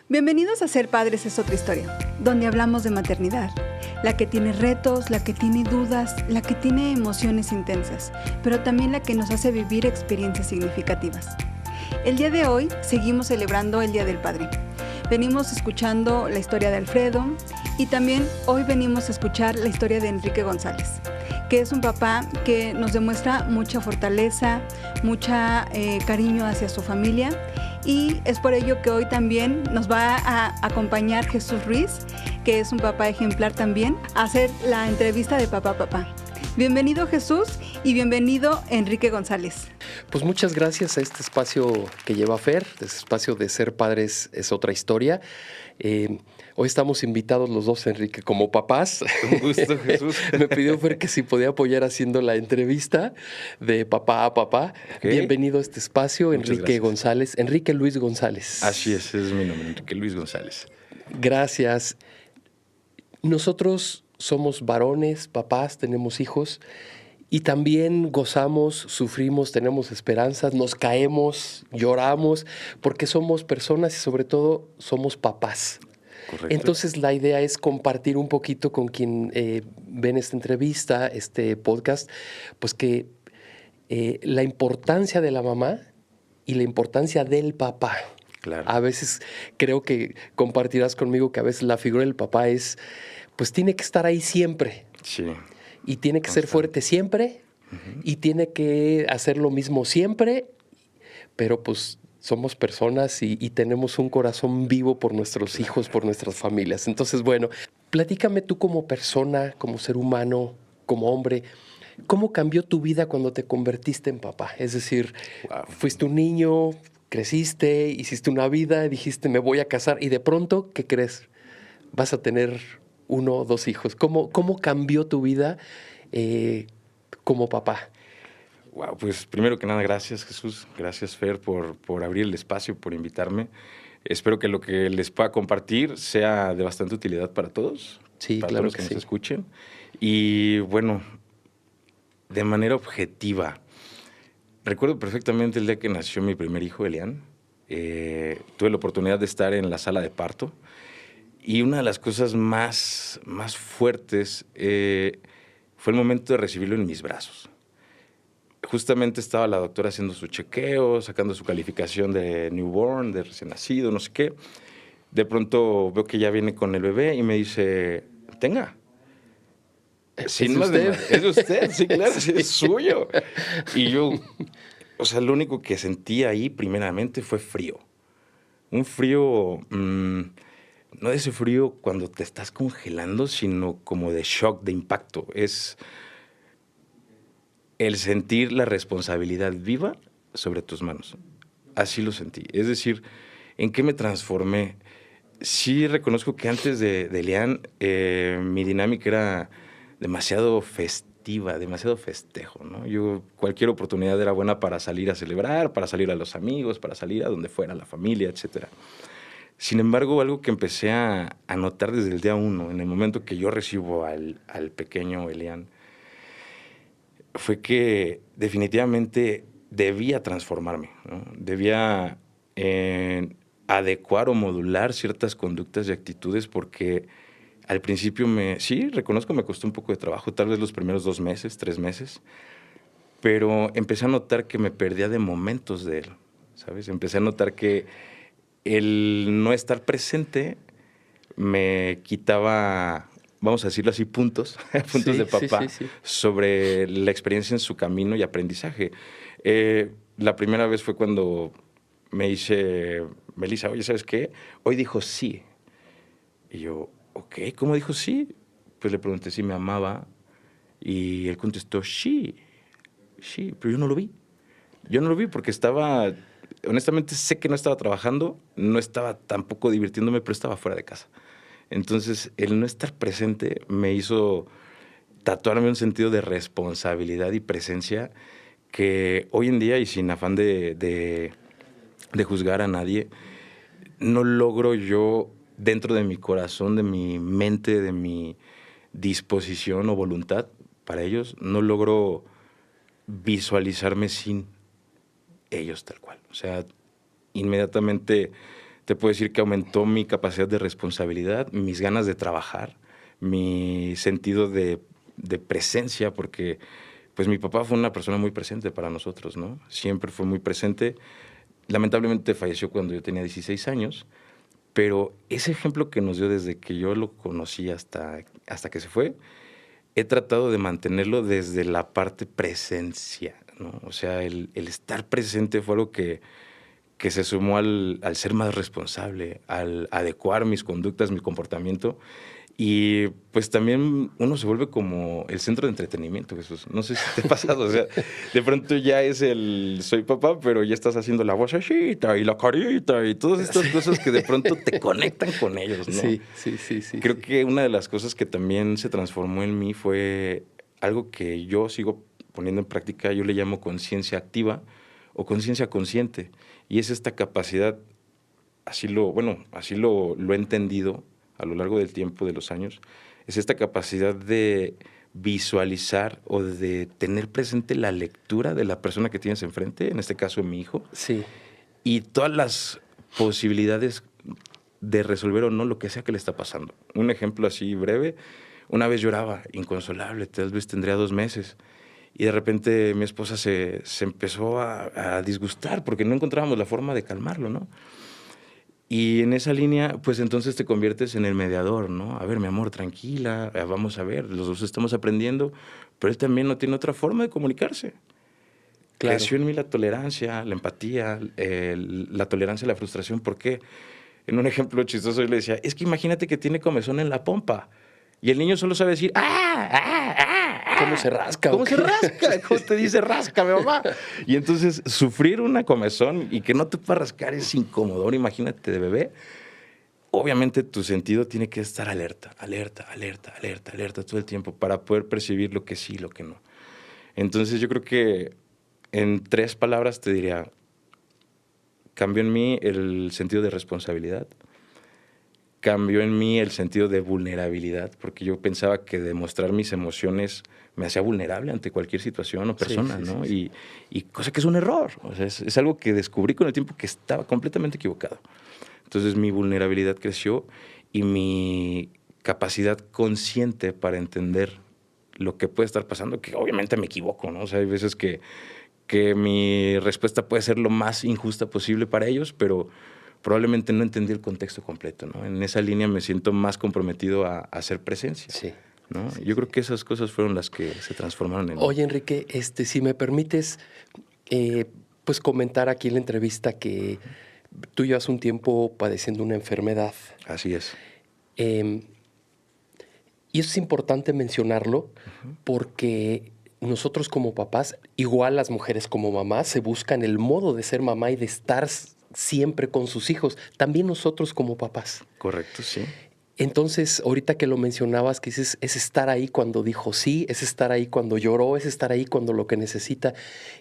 Bienvenidos a Ser Padres es otra historia, donde hablamos de maternidad, la que tiene retos, la que tiene dudas, la que tiene emociones intensas, pero también la que nos hace vivir experiencias significativas. El día de hoy seguimos celebrando el Día del Padre. Venimos escuchando la historia de Alfredo y también hoy venimos a escuchar la historia de Enrique González, que es un papá que nos demuestra mucha fortaleza, mucha cariño hacia su familia. Y es por ello que hoy también nos va a acompañar Jesús Ruiz, que es un papá ejemplar también, a hacer la entrevista de Papá Papá. Bienvenido Jesús y bienvenido Enrique González. Pues muchas gracias a este espacio que lleva Fer, este espacio de Ser Padres es otra historia. Hoy estamos invitados los dos, Enrique, como papás. Un gusto, Jesús. Me pidió Fer que si podía apoyar haciendo la entrevista de papá a papá. Okay. Bienvenido a este espacio, muchas Enrique gracias. González. Enrique Luis González. Así es mi nombre, Enrique Luis González. Gracias. Nosotros somos varones, papás, tenemos hijos y también gozamos, sufrimos, tenemos esperanzas, nos caemos, lloramos, porque somos personas y sobre todo somos papás. Correcto. Entonces la idea es compartir un poquito con quien ven esta entrevista, este podcast, pues que la importancia de la mamá y la importancia del papá. Claro. A veces creo que compartirás conmigo que a veces la figura del papá es, pues tiene que estar ahí siempre. Sí. Y tiene que ser fuerte siempre, y tiene que hacer lo mismo siempre, pero pues somos personas y tenemos un corazón vivo por nuestros hijos, por nuestras familias. Entonces, bueno, platícame tú como persona, como ser humano, como hombre, ¿cómo cambió tu vida cuando te convertiste en papá? Es decir, fuiste un niño, creciste, hiciste una vida, dijiste me voy a casar y de pronto, ¿qué crees? Vas a tener 1 o 2 hijos. ¿Cómo cambió tu vida como papá? Wow, pues primero que nada, gracias Jesús, gracias Fer por abrir el espacio, por invitarme. Espero que lo que les pueda compartir sea de bastante utilidad para todos, sí, para claro todos los que sí. nos escuchen. Y bueno, de manera objetiva, recuerdo perfectamente el día que nació mi primer hijo, Elian. Tuve la oportunidad de estar en la sala de parto. Y una de las cosas más fuertes fue el momento de recibirlo en mis brazos. Justamente estaba la doctora haciendo su chequeo, sacando su calificación de newborn, de recién nacido, no sé qué. De pronto veo que ya viene con el bebé y me dice, tenga. Sin más de es de usted, sí, claro, sí. Es suyo. Y yo, o sea, lo único que sentí ahí primeramente fue frío. Un frío... no de ese frío cuando te estás congelando, sino como de shock, de impacto. Es el sentir la responsabilidad viva sobre tus manos. Así lo sentí. Es decir, ¿en qué me transformé? Sí reconozco que antes de Elian, mi dinámica era demasiado festiva, demasiado festejo, ¿no? Yo, cualquier oportunidad era buena para salir a celebrar, para salir a los amigos, para salir a donde fuera, la familia, etcétera. Sin embargo, algo que empecé a notar desde el día 1, en el momento que yo recibo al pequeño Elian, fue que definitivamente debía transformarme, ¿no? Debía adecuar o modular ciertas conductas y actitudes porque al principio sí, reconozco, me costó un poco de trabajo, tal vez los primeros 2 meses, 3 meses, pero empecé a notar que me perdía de momentos de él, ¿sabes? Empecé a notar que el no estar presente me quitaba, vamos a decirlo así, puntos sí, de papá sí. Sobre la experiencia en su camino y aprendizaje. La primera vez fue cuando me dice, Melissa, oye, ¿sabes qué? Hoy dijo sí. Y yo, ok, ¿cómo dijo sí? Pues le pregunté si me amaba y él contestó, sí, pero yo no lo vi. Yo no lo vi porque estaba... Honestamente, sé que no estaba trabajando, no estaba tampoco divirtiéndome, pero estaba fuera de casa. Entonces, el no estar presente me hizo tatuarme un sentido de responsabilidad y presencia que hoy en día, y sin afán de juzgar a nadie, no logro yo, dentro de mi corazón, de mi mente, de mi disposición o voluntad para ellos, no logro visualizarme sin ellos tal cual. O sea, inmediatamente Te puedo decir que aumentó mi capacidad de responsabilidad, mis ganas de trabajar, mi sentido de presencia, porque pues mi papá fue una persona muy presente para nosotros, ¿no? Siempre fue muy presente. Lamentablemente falleció cuando yo tenía 16 años, pero ese ejemplo que nos dio desde que yo lo conocí hasta que se fue, he tratado de mantenerlo desde la parte presencia, ¿no? O sea, el estar presente fue algo que se sumó al ser más responsable, al adecuar mis conductas, mi comportamiento. Y pues también uno se vuelve como el centro de entretenimiento, Jesús. No sé si te ha pasado, o sea, de pronto ya es soy papá, pero ya estás haciendo la vocecita y la carita y todas estas cosas que de pronto te conectan con ellos, ¿no? Sí. Creo que una de las cosas que también se transformó en mí fue algo que yo sigo poniendo en práctica, yo le llamo conciencia activa o conciencia consciente. Y es esta capacidad, así lo he entendido a lo largo del tiempo, de los años, es esta capacidad de visualizar o de tener presente la lectura de la persona que tienes enfrente, en este caso mi hijo, Sí. y todas las posibilidades de resolver o no lo que sea que le está pasando. Un ejemplo así breve, una vez lloraba inconsolable, tal vez tendría 2 meses, y de repente mi esposa se empezó a disgustar porque no encontrábamos la forma de calmarlo, ¿no? Y en esa línea, pues entonces te conviertes en el mediador, ¿no? A ver, mi amor, tranquila, vamos a ver, los dos estamos aprendiendo, pero él también no tiene otra forma de comunicarse. Claro. Creció en mí la tolerancia, la empatía, la tolerancia a la frustración. ¿Por qué? En un ejemplo chistoso yo le decía, es que imagínate que tiene comezón en la pompa y el niño solo sabe decir, ¿Cómo se rasca? ¿Cómo se rasca? ¿Cómo te dice rasca, mi mamá? Y entonces sufrir una comezón y que no te pueda rascar es incómodo. Imagínate de bebé. Obviamente tu sentido tiene que estar alerta todo el tiempo para poder percibir lo que sí y lo que no. Entonces yo creo que en 3 palabras te diría, cambió en mí el sentido de responsabilidad, cambió en mí el sentido de vulnerabilidad, porque yo pensaba que demostrar mis emociones me hacía vulnerable ante cualquier situación o persona, ¿no? Sí. Y cosa que es un error. O sea, es algo que descubrí con el tiempo que estaba completamente equivocado. Entonces mi vulnerabilidad creció y mi capacidad consciente para entender lo que puede estar pasando, que obviamente me equivoco, ¿no? O sea, hay veces que mi respuesta puede ser lo más injusta posible para ellos, pero probablemente no entendí el contexto completo, ¿no? En esa línea me siento más comprometido a hacer presencia. Sí. ¿No? Yo creo que esas cosas fueron las que se transformaron en... Oye, Enrique, si me permites, pues comentar aquí en la entrevista que tú llevas un tiempo padeciendo una enfermedad. Así es. Y eso es importante mencionarlo porque nosotros como papás, igual las mujeres como mamás, se buscan el modo de ser mamá y de estar siempre con sus hijos. También nosotros como papás. Correcto, sí. Entonces, ahorita que lo mencionabas, que es estar ahí cuando dijo sí, es estar ahí cuando lloró, es estar ahí cuando lo que necesita.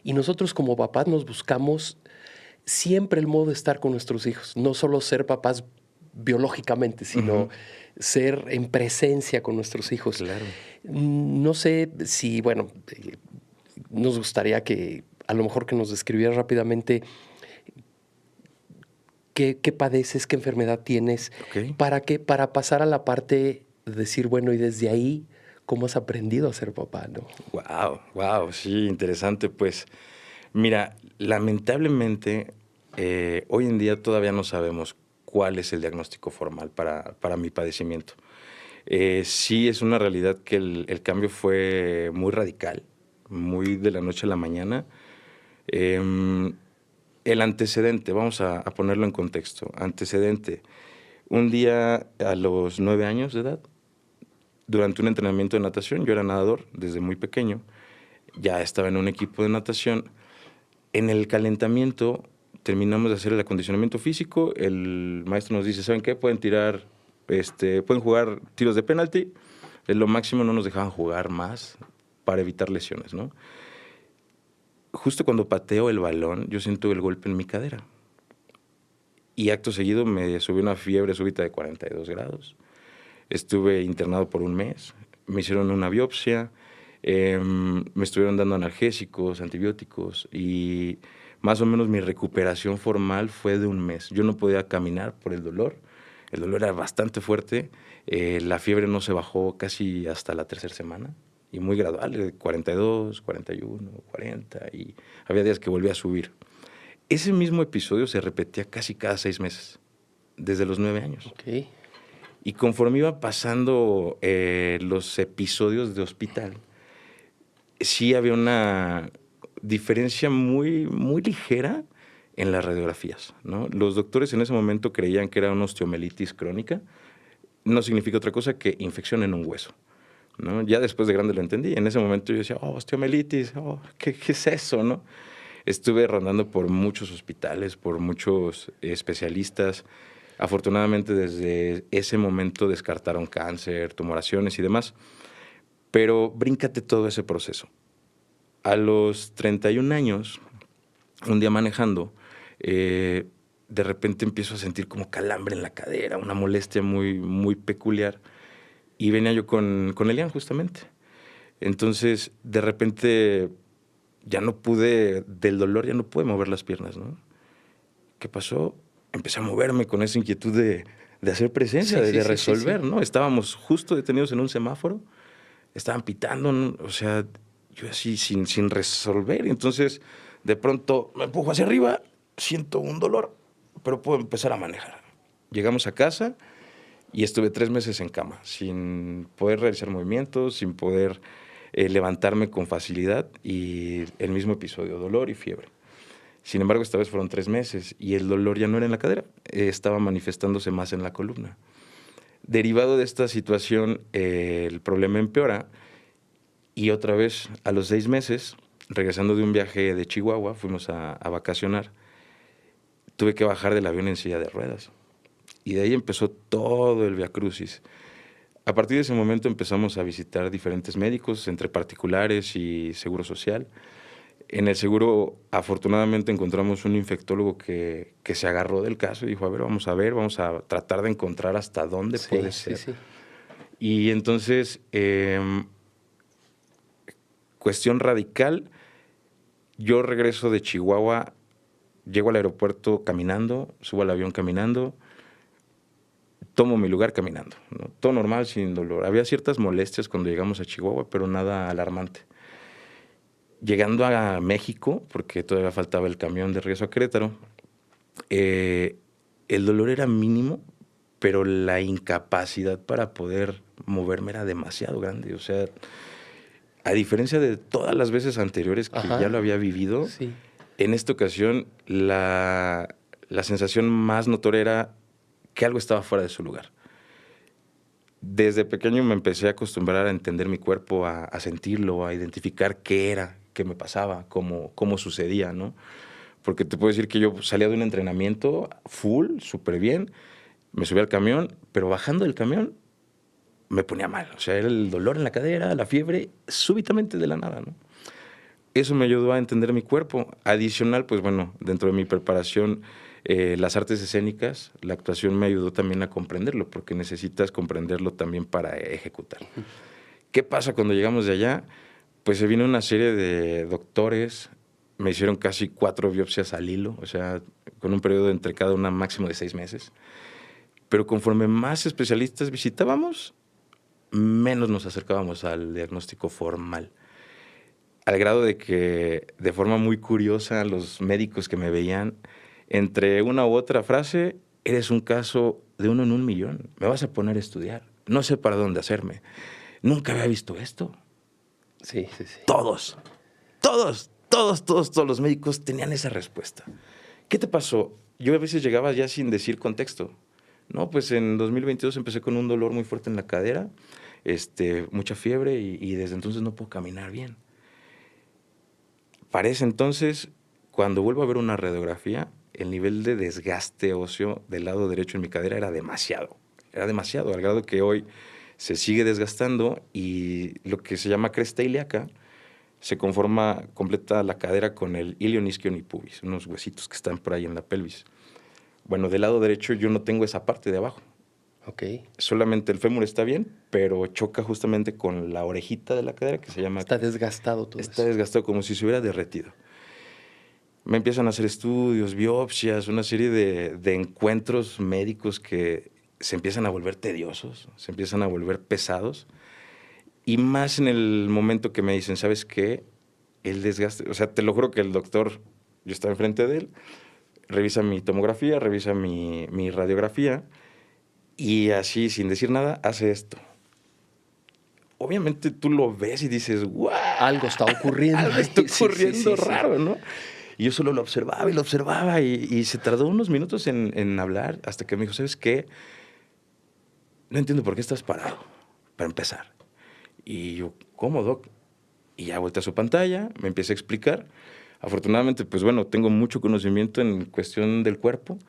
Y nosotros como papás nos buscamos siempre el modo de estar con nuestros hijos. No solo ser papás biológicamente, sino ser en presencia con nuestros hijos. Claro. No sé si, bueno, nos gustaría que a lo mejor que nos describieras rápidamente ¿Qué padeces? ¿Qué enfermedad tienes? Okay. Para pasar a la parte de decir, bueno, y desde ahí, ¿cómo has aprendido a ser papá, no? Wow, sí, interesante. Pues, mira, lamentablemente, hoy en día todavía no sabemos cuál es el diagnóstico formal para mi padecimiento. Sí es una realidad que el cambio fue muy radical, muy de la noche a la mañana. El antecedente, vamos a ponerlo en contexto. Antecedente, un día a los 9 años de edad, durante un entrenamiento de natación, yo era nadador desde muy pequeño, ya estaba en un equipo de natación. En el calentamiento terminamos de hacer el acondicionamiento físico, el maestro nos dice, ¿saben qué? Pueden jugar tiros de penalti, es lo máximo, no nos dejaban jugar más para evitar lesiones, ¿no? Justo cuando pateo el balón, yo siento el golpe en mi cadera. Y acto seguido me subió una fiebre súbita de 42 grados. Estuve internado por 1 mes. Me hicieron una biopsia. Me estuvieron dando analgésicos, antibióticos. Y más o menos mi recuperación formal fue de un mes. Yo no podía caminar por el dolor era bastante fuerte, la fiebre no se bajó casi hasta la tercera semana, y muy gradual, 42, 41, 40, y había días que volvía a subir. Ese mismo episodio se repetía casi cada 6 meses, desde los 9 años. Okay. Y conforme iba pasando los episodios de hospital, sí había una diferencia muy, muy ligera en las radiografías, ¿no? Los doctores en ese momento creían que era una osteomelitis crónica. No significa otra cosa que infección en un hueso, ¿no? Ya después de grande lo entendí. En ese momento yo decía, osteomelitis, ¿qué es eso, no? Estuve rondando por muchos hospitales, por muchos especialistas. Afortunadamente desde ese momento descartaron cáncer, tumoraciones y demás. Pero bríncate todo ese proceso. A los 31 años, un día manejando, de repente empiezo a sentir como calambre en la cadera, una molestia muy, muy peculiar. Y venía yo con Elian justamente. Entonces, de repente, ya no pude, del dolor ya no pude mover las piernas, ¿no? ¿Qué pasó? Empecé a moverme con esa inquietud de hacer presencia, de resolver, ¿no? Estábamos justo detenidos en un semáforo, estaban pitando, ¿no? O sea, yo así sin resolver. Entonces, de pronto me empujo hacia arriba, siento un dolor, pero puedo empezar a manejar. Llegamos a casa y estuve 3 meses en cama, sin poder realizar movimientos, sin poder levantarme con facilidad, y el mismo episodio, dolor y fiebre. Sin embargo, esta vez fueron 3 meses y el dolor ya no era en la cadera, estaba manifestándose más en la columna. Derivado de esta situación, el problema empeora, y otra vez a los 6 meses, regresando de un viaje de Chihuahua, fuimos a vacacionar, tuve que bajar del avión en silla de ruedas. Y de ahí empezó todo el viacrucis. A partir de ese momento empezamos a visitar diferentes médicos, entre particulares y Seguro Social. En el seguro, afortunadamente, encontramos un infectólogo que se agarró del caso y dijo, vamos a tratar de encontrar hasta dónde puede ser. Sí. Y entonces, cuestión radical, yo regreso de Chihuahua, llego al aeropuerto caminando, subo al avión caminando, tomo mi lugar caminando, ¿no? Todo normal, sin dolor. Había ciertas molestias cuando llegamos a Chihuahua, pero nada alarmante. Llegando a México, porque todavía faltaba el camión de regreso a Querétaro, el dolor era mínimo, pero la incapacidad para poder moverme era demasiado grande. O sea, a diferencia de todas las veces anteriores que ya lo había vivido, sí, en esta ocasión la sensación más notoria era que algo estaba fuera de su lugar. Desde pequeño me empecé a acostumbrar a entender mi cuerpo, a sentirlo, a identificar qué era, qué me pasaba, cómo sucedía, ¿no? Porque te puedo decir que yo salía de un entrenamiento full, súper bien, me subí al camión, pero bajando del camión me ponía mal. O sea, era el dolor en la cadera, la fiebre, súbitamente de la nada, ¿no? Eso me ayudó a entender mi cuerpo. Adicional, pues bueno, dentro de mi preparación, las artes escénicas, la actuación me ayudó también a comprenderlo, porque necesitas comprenderlo también para ejecutar. ¿Qué pasa cuando llegamos de allá? Pues se vino una serie de doctores, me hicieron casi 4 biopsias al hilo, o sea, con un periodo entre cada una máximo de 6 meses. Pero conforme más especialistas visitábamos, menos nos acercábamos al diagnóstico formal. Al grado de que, de forma muy curiosa, los médicos que me veían, entre una u otra frase, eres un caso de 1 en 1 millón, me vas a poner a estudiar, no sé para dónde hacerme, nunca había visto esto. Sí. Todos los médicos tenían esa respuesta. ¿Qué te pasó? Yo a veces llegaba ya sin decir contexto. No, pues en 2022 empecé con un dolor muy fuerte en la cadera, mucha fiebre y desde entonces no puedo caminar bien. Para ese entonces, cuando vuelvo a ver una radiografía, el nivel de desgaste óseo del lado derecho en mi cadera era demasiado, al grado que hoy se sigue desgastando y lo que se llama cresta ilíaca se conforma completa la cadera con el ilion isquion y pubis, unos huesitos que están por ahí en la pelvis. Bueno, del lado derecho yo no tengo esa parte de abajo. Okay. Solamente el fémur está bien, pero choca justamente con la orejita de la cadera que se llama... Está desgastado todo Está desgastado como si se hubiera derretido. Me empiezan a hacer estudios, biopsias, una serie de encuentros médicos que se empiezan a volver tediosos, se empiezan a volver pesados. Y más en el momento que me dicen, ¿sabes qué? El desgaste, o sea, te lo juro que el doctor, yo estaba enfrente de él, revisa mi tomografía, revisa mi radiografía y así, sin decir nada, hace esto. Obviamente tú lo ves y dices, ¡guau! Algo está ocurriendo. Algo está ocurriendo Sí. raro, ¿no? Y yo solo lo observaba y se tardó unos minutos en hablar hasta que me dijo, ¿sabes qué? No entiendo por qué estás parado, para empezar. Y yo, ¿cómo, doc? Y ya volteé a su pantalla, me empieza a explicar. Afortunadamente, pues bueno, tengo mucho conocimiento en cuestión del cuerpo.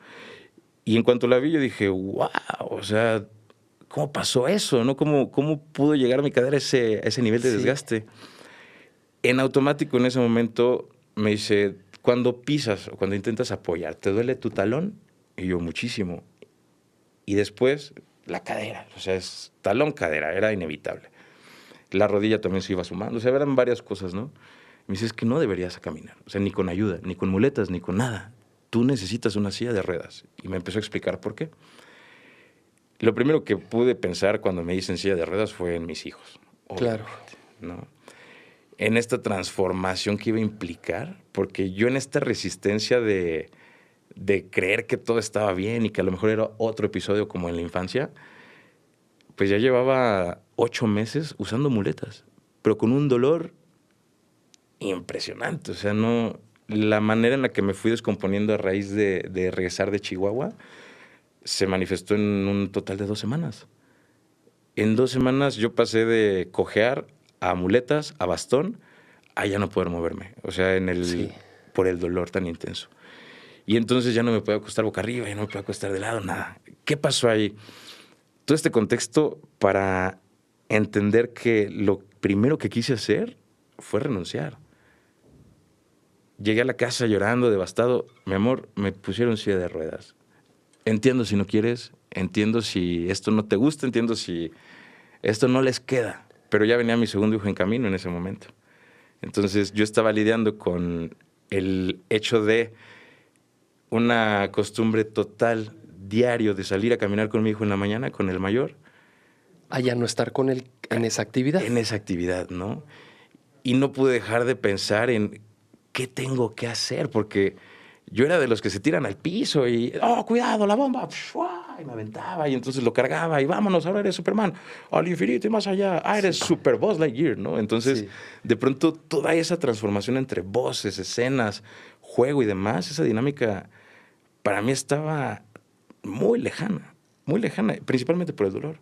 Y en cuanto la vi, yo dije, wow, o sea, ¿cómo pasó eso? ¿No? ¿Cómo pudo llegar a mi cadera a ese nivel de desgaste? En automático, en ese momento, me dice, cuando pisas o cuando intentas apoyar, ¿te duele tu talón? Y yo, muchísimo. Y después, la cadera. O sea, es talón-cadera, era inevitable. La rodilla también se iba sumando. O sea, eran varias cosas, ¿no? Me dice, es que no deberías caminar. O sea, ni con ayuda, ni con muletas, ni con nada. Tú necesitas una silla de ruedas. Y me empezó a explicar por qué. Lo primero que pude pensar cuando me dicen silla de ruedas fue en mis hijos. Claro. ¿No? En esta transformación que iba a implicar, porque yo en esta resistencia de creer que todo estaba bien y que a lo mejor era otro episodio como en la infancia, pues ya llevaba 8 meses usando muletas, pero con un dolor impresionante. O sea, no, la manera en la que me fui descomponiendo a raíz de regresar de Chihuahua se manifestó en un total de 2 semanas. En 2 semanas yo pasé de cojear a muletas, a bastón, a ya no poder moverme. O sea, por el dolor tan intenso. Y entonces ya no me podía acostar boca arriba, ya no me podía acostar de lado, nada. ¿Qué pasó ahí? Todo este contexto para entender que lo primero que quise hacer fue renunciar. Llegué a la casa llorando, devastado. Mi amor, me pusieron silla de ruedas. Entiendo si no quieres, entiendo si esto no te gusta, entiendo si esto no les queda. Pero ya venía mi segundo hijo en camino en ese momento. Entonces yo estaba lidiando con el hecho de una costumbre total, diario, de salir a caminar con mi hijo en la mañana, con el mayor. A ya no estar con él en esa actividad. En esa actividad, ¿no? Y no pude dejar de pensar en qué tengo que hacer, porque yo era de los que se tiran al piso y, ¡oh, cuidado, la bomba! Y me aventaba y entonces lo cargaba y vámonos, ahora eres Superman, al infinito y más allá, eres Super Buzz Lightyear, ¿no? Entonces, de pronto, toda esa transformación entre voces, escenas, juego y demás, esa dinámica, para mí estaba muy lejana, principalmente por el dolor.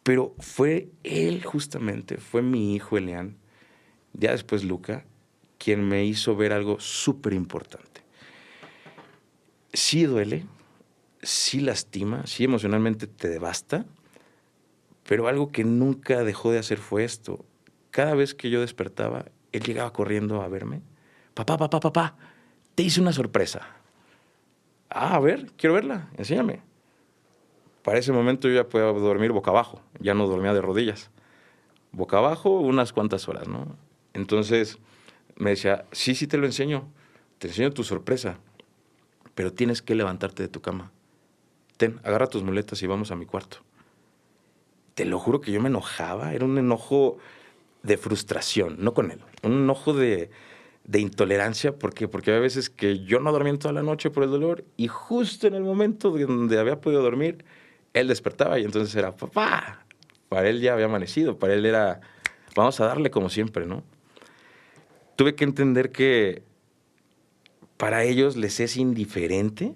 Pero fue él justamente, fue mi hijo Elian, ya después Luca, quien me hizo ver algo súper importante. Sí duele, sí lastima, sí emocionalmente te devasta, pero algo que nunca dejó de hacer fue esto. Cada vez que yo despertaba, él llegaba corriendo a verme. Papá, te hice una sorpresa. A ver, quiero verla, enséñame. Para ese momento yo ya podía dormir boca abajo, ya no dormía de rodillas. Boca abajo unas cuantas horas, ¿no? Entonces me decía, sí, te lo enseño, te enseño tu sorpresa, pero tienes que levantarte de tu cama. Ten, agarra tus muletas y vamos a mi cuarto. Te lo juro que yo me enojaba, era un enojo de frustración, no con él, un enojo de intolerancia. ¿Por qué? Porque había veces que yo no dormía en toda la noche por el dolor y justo en el momento donde había podido dormir, él despertaba y entonces era, papá, para él ya había amanecido, para él era, vamos a darle como siempre, ¿no? Tuve que entender que para ellos les es indiferente,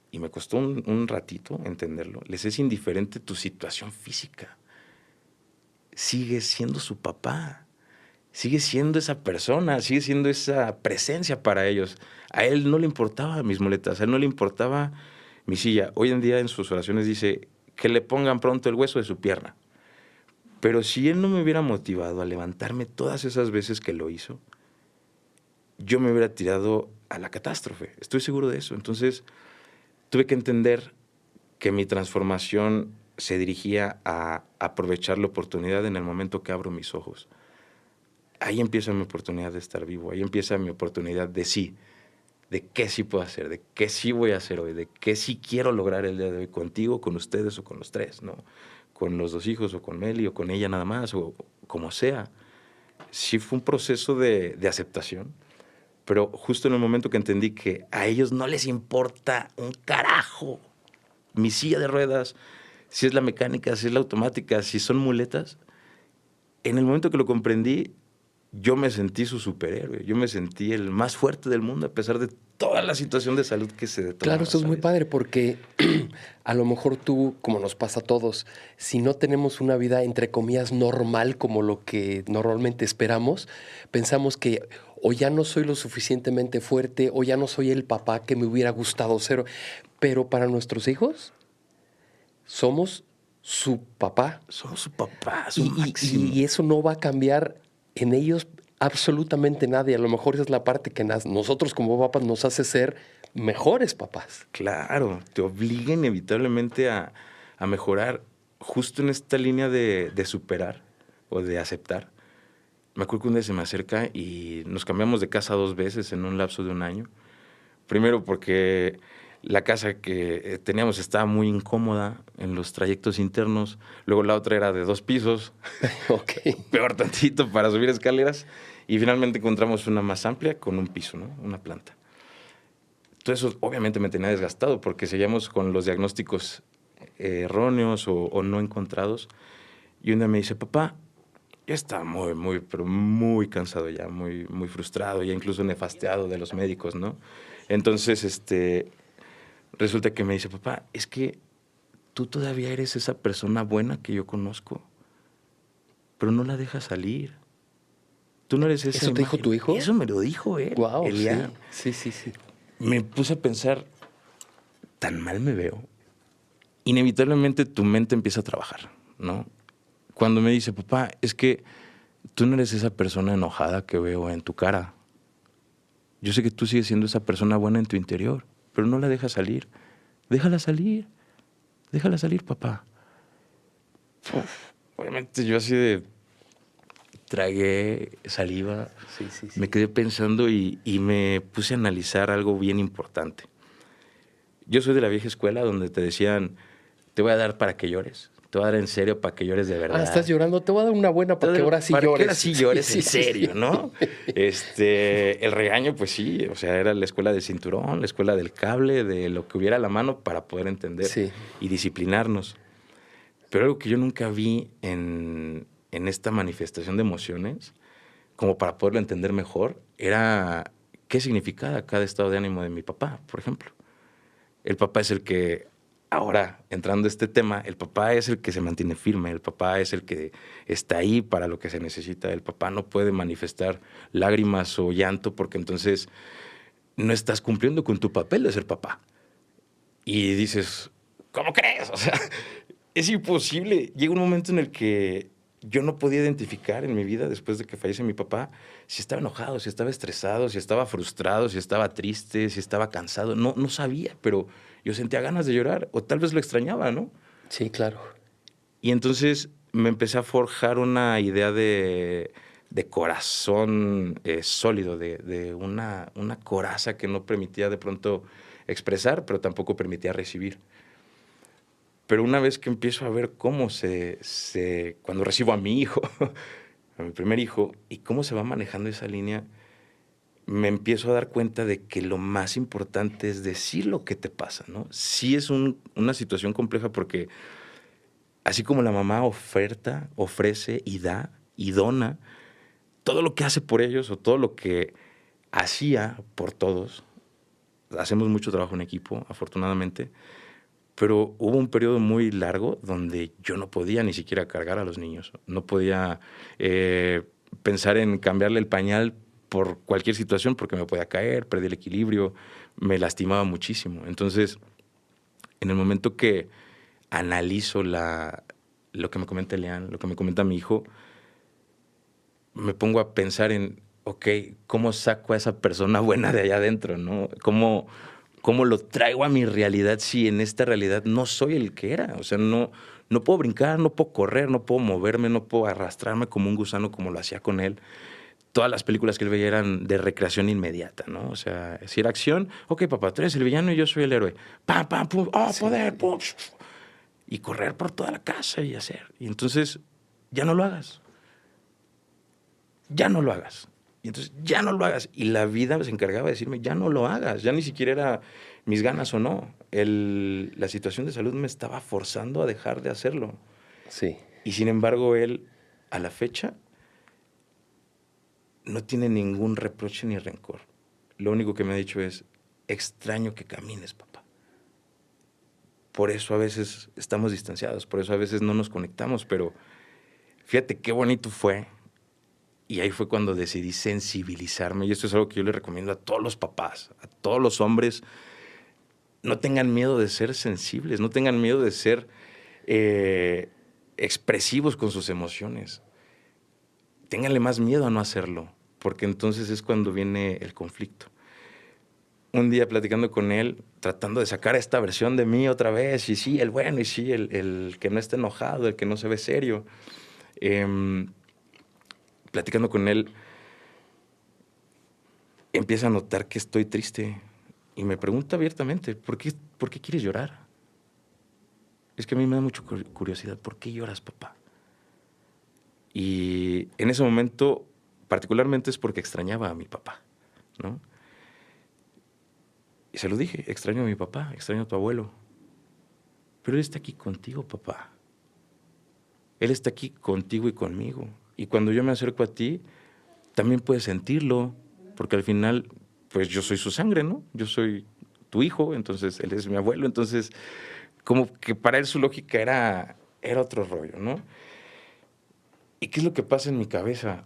y me costó un ratito entenderlo, les es indiferente tu situación física. Sigues siendo su papá, sigue siendo esa persona, sigue siendo esa presencia para ellos. A él no le importaba mis muletas, a él no le importaba mi silla. Hoy en día en sus oraciones dice que le pongan pronto el hueso de su pierna. Pero si él no me hubiera motivado a levantarme todas esas veces que lo hizo, yo me hubiera tirado a la catástrofe. Estoy seguro de eso. Entonces, tuve que entender que mi transformación se dirigía a aprovechar la oportunidad en el momento que abro mis ojos. ahí empieza mi oportunidad de estar vivo, ahí empieza mi oportunidad de sí, de qué sí puedo hacer, de qué sí voy a hacer hoy, de qué sí quiero lograr el día de hoy contigo, con ustedes o con los tres, ¿no? Con los 2 hijos o con Meli o con ella nada más o como sea. Sí fue un proceso de aceptación, pero justo en el momento que entendí que a ellos no les importa un carajo mi silla de ruedas, si es la mecánica, si es la automática, si son muletas, en el momento que lo comprendí, yo me sentí su superhéroe, yo me sentí el más fuerte del mundo a pesar de toda la situación de salud que se detonaba. Claro, esto es muy ¿sabes? padre porque a lo mejor tú, como nos pasa a todos, si no tenemos una vida entre comillas normal como lo que normalmente esperamos, pensamos que o ya no soy lo suficientemente fuerte o ya no soy el papá que me hubiera gustado ser. Pero para nuestros hijos somos su papá. Somos su papá, su Y máximo. y eso no va a cambiar en ellos absolutamente nadie. A lo mejor esa es la parte que nosotros como papás nos hace ser mejores papás. Claro, te obliga inevitablemente a mejorar justo en esta línea de superar o de aceptar. Me acuerdo que un día se me acerca y nos cambiamos de casa 2 veces en un lapso de 1 año. Primero porque la casa que teníamos estaba muy incómoda en los trayectos internos. Luego la otra era de 2 pisos. Ok. Peor tantito para subir escaleras. Y finalmente encontramos una más amplia con un piso, ¿no? Una planta. Todo eso obviamente me tenía desgastado porque seguíamos con los diagnósticos erróneos o no encontrados. Y un día me dice, papá, ya estaba pero muy cansado ya, muy frustrado, ya incluso nefasteado de los médicos, ¿no? Entonces, resulta que me dice, papá, es que tú todavía eres esa persona buena que yo conozco, pero no la dejas salir. Tú no eres esa ¿Eso te dijo imagen. tu hijo? Eso me lo dijo él. Wow, Elian. sí. Me puse a pensar, tan mal me veo. Inevitablemente tu mente empieza a trabajar, ¿no? Cuando me dice, papá, es que tú no eres esa persona enojada que veo en tu cara. Yo sé que tú sigues siendo esa persona buena en tu interior, pero no la dejas salir. Déjala salir. Déjala salir, papá. Uf, obviamente yo así de tragué saliva, Sí. me quedé pensando y me puse a analizar algo bien importante. Yo soy de la vieja escuela donde te decían, te voy a dar para que llores. Te voy a dar en serio para que llores de verdad. Ah, estás llorando. Te voy a dar una buena para que ahora sí para llores. que ahora sí llores Sí, en serio, sí. ¿no? El regaño, pues sí, o sea, era la escuela del cinturón, la escuela del cable, de lo que hubiera a la mano para poder entender Sí. y disciplinarnos. Pero algo que yo nunca vi en esta manifestación de emociones, como para poderlo entender mejor, era qué significaba cada estado de ánimo de mi papá, por ejemplo. El papá es el que, ahora entrando a este tema, el papá es el que se mantiene firme, el papá es el que está ahí para lo que se necesita. El papá no puede manifestar lágrimas o llanto porque entonces no estás cumpliendo con tu papel de ser papá. Y dices, ¿cómo crees? O sea, es imposible. Llega un momento en el que yo no podía identificar en mi vida, después de que fallece mi papá, si estaba enojado, si estaba estresado, si estaba frustrado, si estaba triste, si estaba cansado. No sabía, pero yo sentía ganas de llorar, o tal vez lo extrañaba, ¿no? Sí, claro. Y entonces me empecé a forjar una idea de corazón sólido, de una coraza que no permitía de pronto expresar, pero tampoco permitía recibir. Pero una vez que empiezo a ver cómo cuando recibo a mi hijo, a mi primer hijo, y cómo se va manejando esa línea, me empiezo a dar cuenta de que lo más importante es decir lo que te pasa, ¿no? Sí es una situación compleja porque así como la mamá ofrece y da y dona, todo lo que hace por ellos o todo lo que hacía por todos, hacemos mucho trabajo en equipo, afortunadamente, pero hubo un periodo muy largo donde yo no podía ni siquiera cargar a los niños. No podía pensar en cambiarle el pañal por cualquier situación porque me podía caer, perdí el equilibrio, me lastimaba muchísimo. Entonces, en el momento que analizo lo que me comenta Elian, lo que me comenta mi hijo, me pongo a pensar en, ok, ¿cómo saco a esa persona buena de allá adentro, no? ¿Cómo lo traigo a mi realidad si en esta realidad no soy el que era? O sea, no puedo brincar, no puedo correr, no puedo moverme, no puedo arrastrarme como un gusano como lo hacía con él. todas las películas que él veía eran de recreación inmediata, ¿no? O sea, si era acción, ok, papá, tú eres el villano y yo soy el héroe. ¡Pam, pam, pum! ¡Oh, sí, poder! ¡Pum! Y correr por toda la casa y hacer. Y entonces, ya no lo hagas. Ya no lo hagas. Y entonces, ya no lo hagas. Y la vida se encargaba de decirme, ya no lo hagas. Ya ni siquiera era mis ganas o no. La situación de salud me estaba forzando a dejar de hacerlo. Sí. Y sin embargo, él, a la fecha, no tiene ningún reproche ni rencor. Lo único que me ha dicho es, extraño que camines, papá. Por eso a veces estamos distanciados, por eso a veces no nos conectamos, pero fíjate qué bonito fue. Y ahí fue cuando decidí sensibilizarme. Y esto es algo que yo le recomiendo a todos los papás, a todos los hombres. No tengan miedo de ser sensibles, no tengan miedo de ser expresivos con sus emociones. Ténganle más miedo a no hacerlo, porque entonces es cuando viene el conflicto. Un día platicando con él, tratando de sacar esta versión de mí otra vez, y sí, el bueno, y sí, el que no está enojado, el que no se ve serio. Platicando con él, empieza a notar que estoy triste y me pregunta abiertamente, ¿por qué quieres llorar? Es que a mí me da mucha curiosidad, ¿por qué lloras, papá? Y en ese momento, particularmente es porque extrañaba a mi papá, ¿no? Y se lo dije, extraño a mi papá, extraño a tu abuelo. Pero él está aquí contigo, papá. Él está aquí contigo y conmigo. Y cuando yo me acerco a ti, también puedes sentirlo, porque al final, pues yo soy su sangre, ¿no? Yo soy tu hijo, entonces él es mi abuelo. Entonces, como que para él su lógica era otro rollo, ¿no? ¿Y qué es lo que pasa en mi cabeza?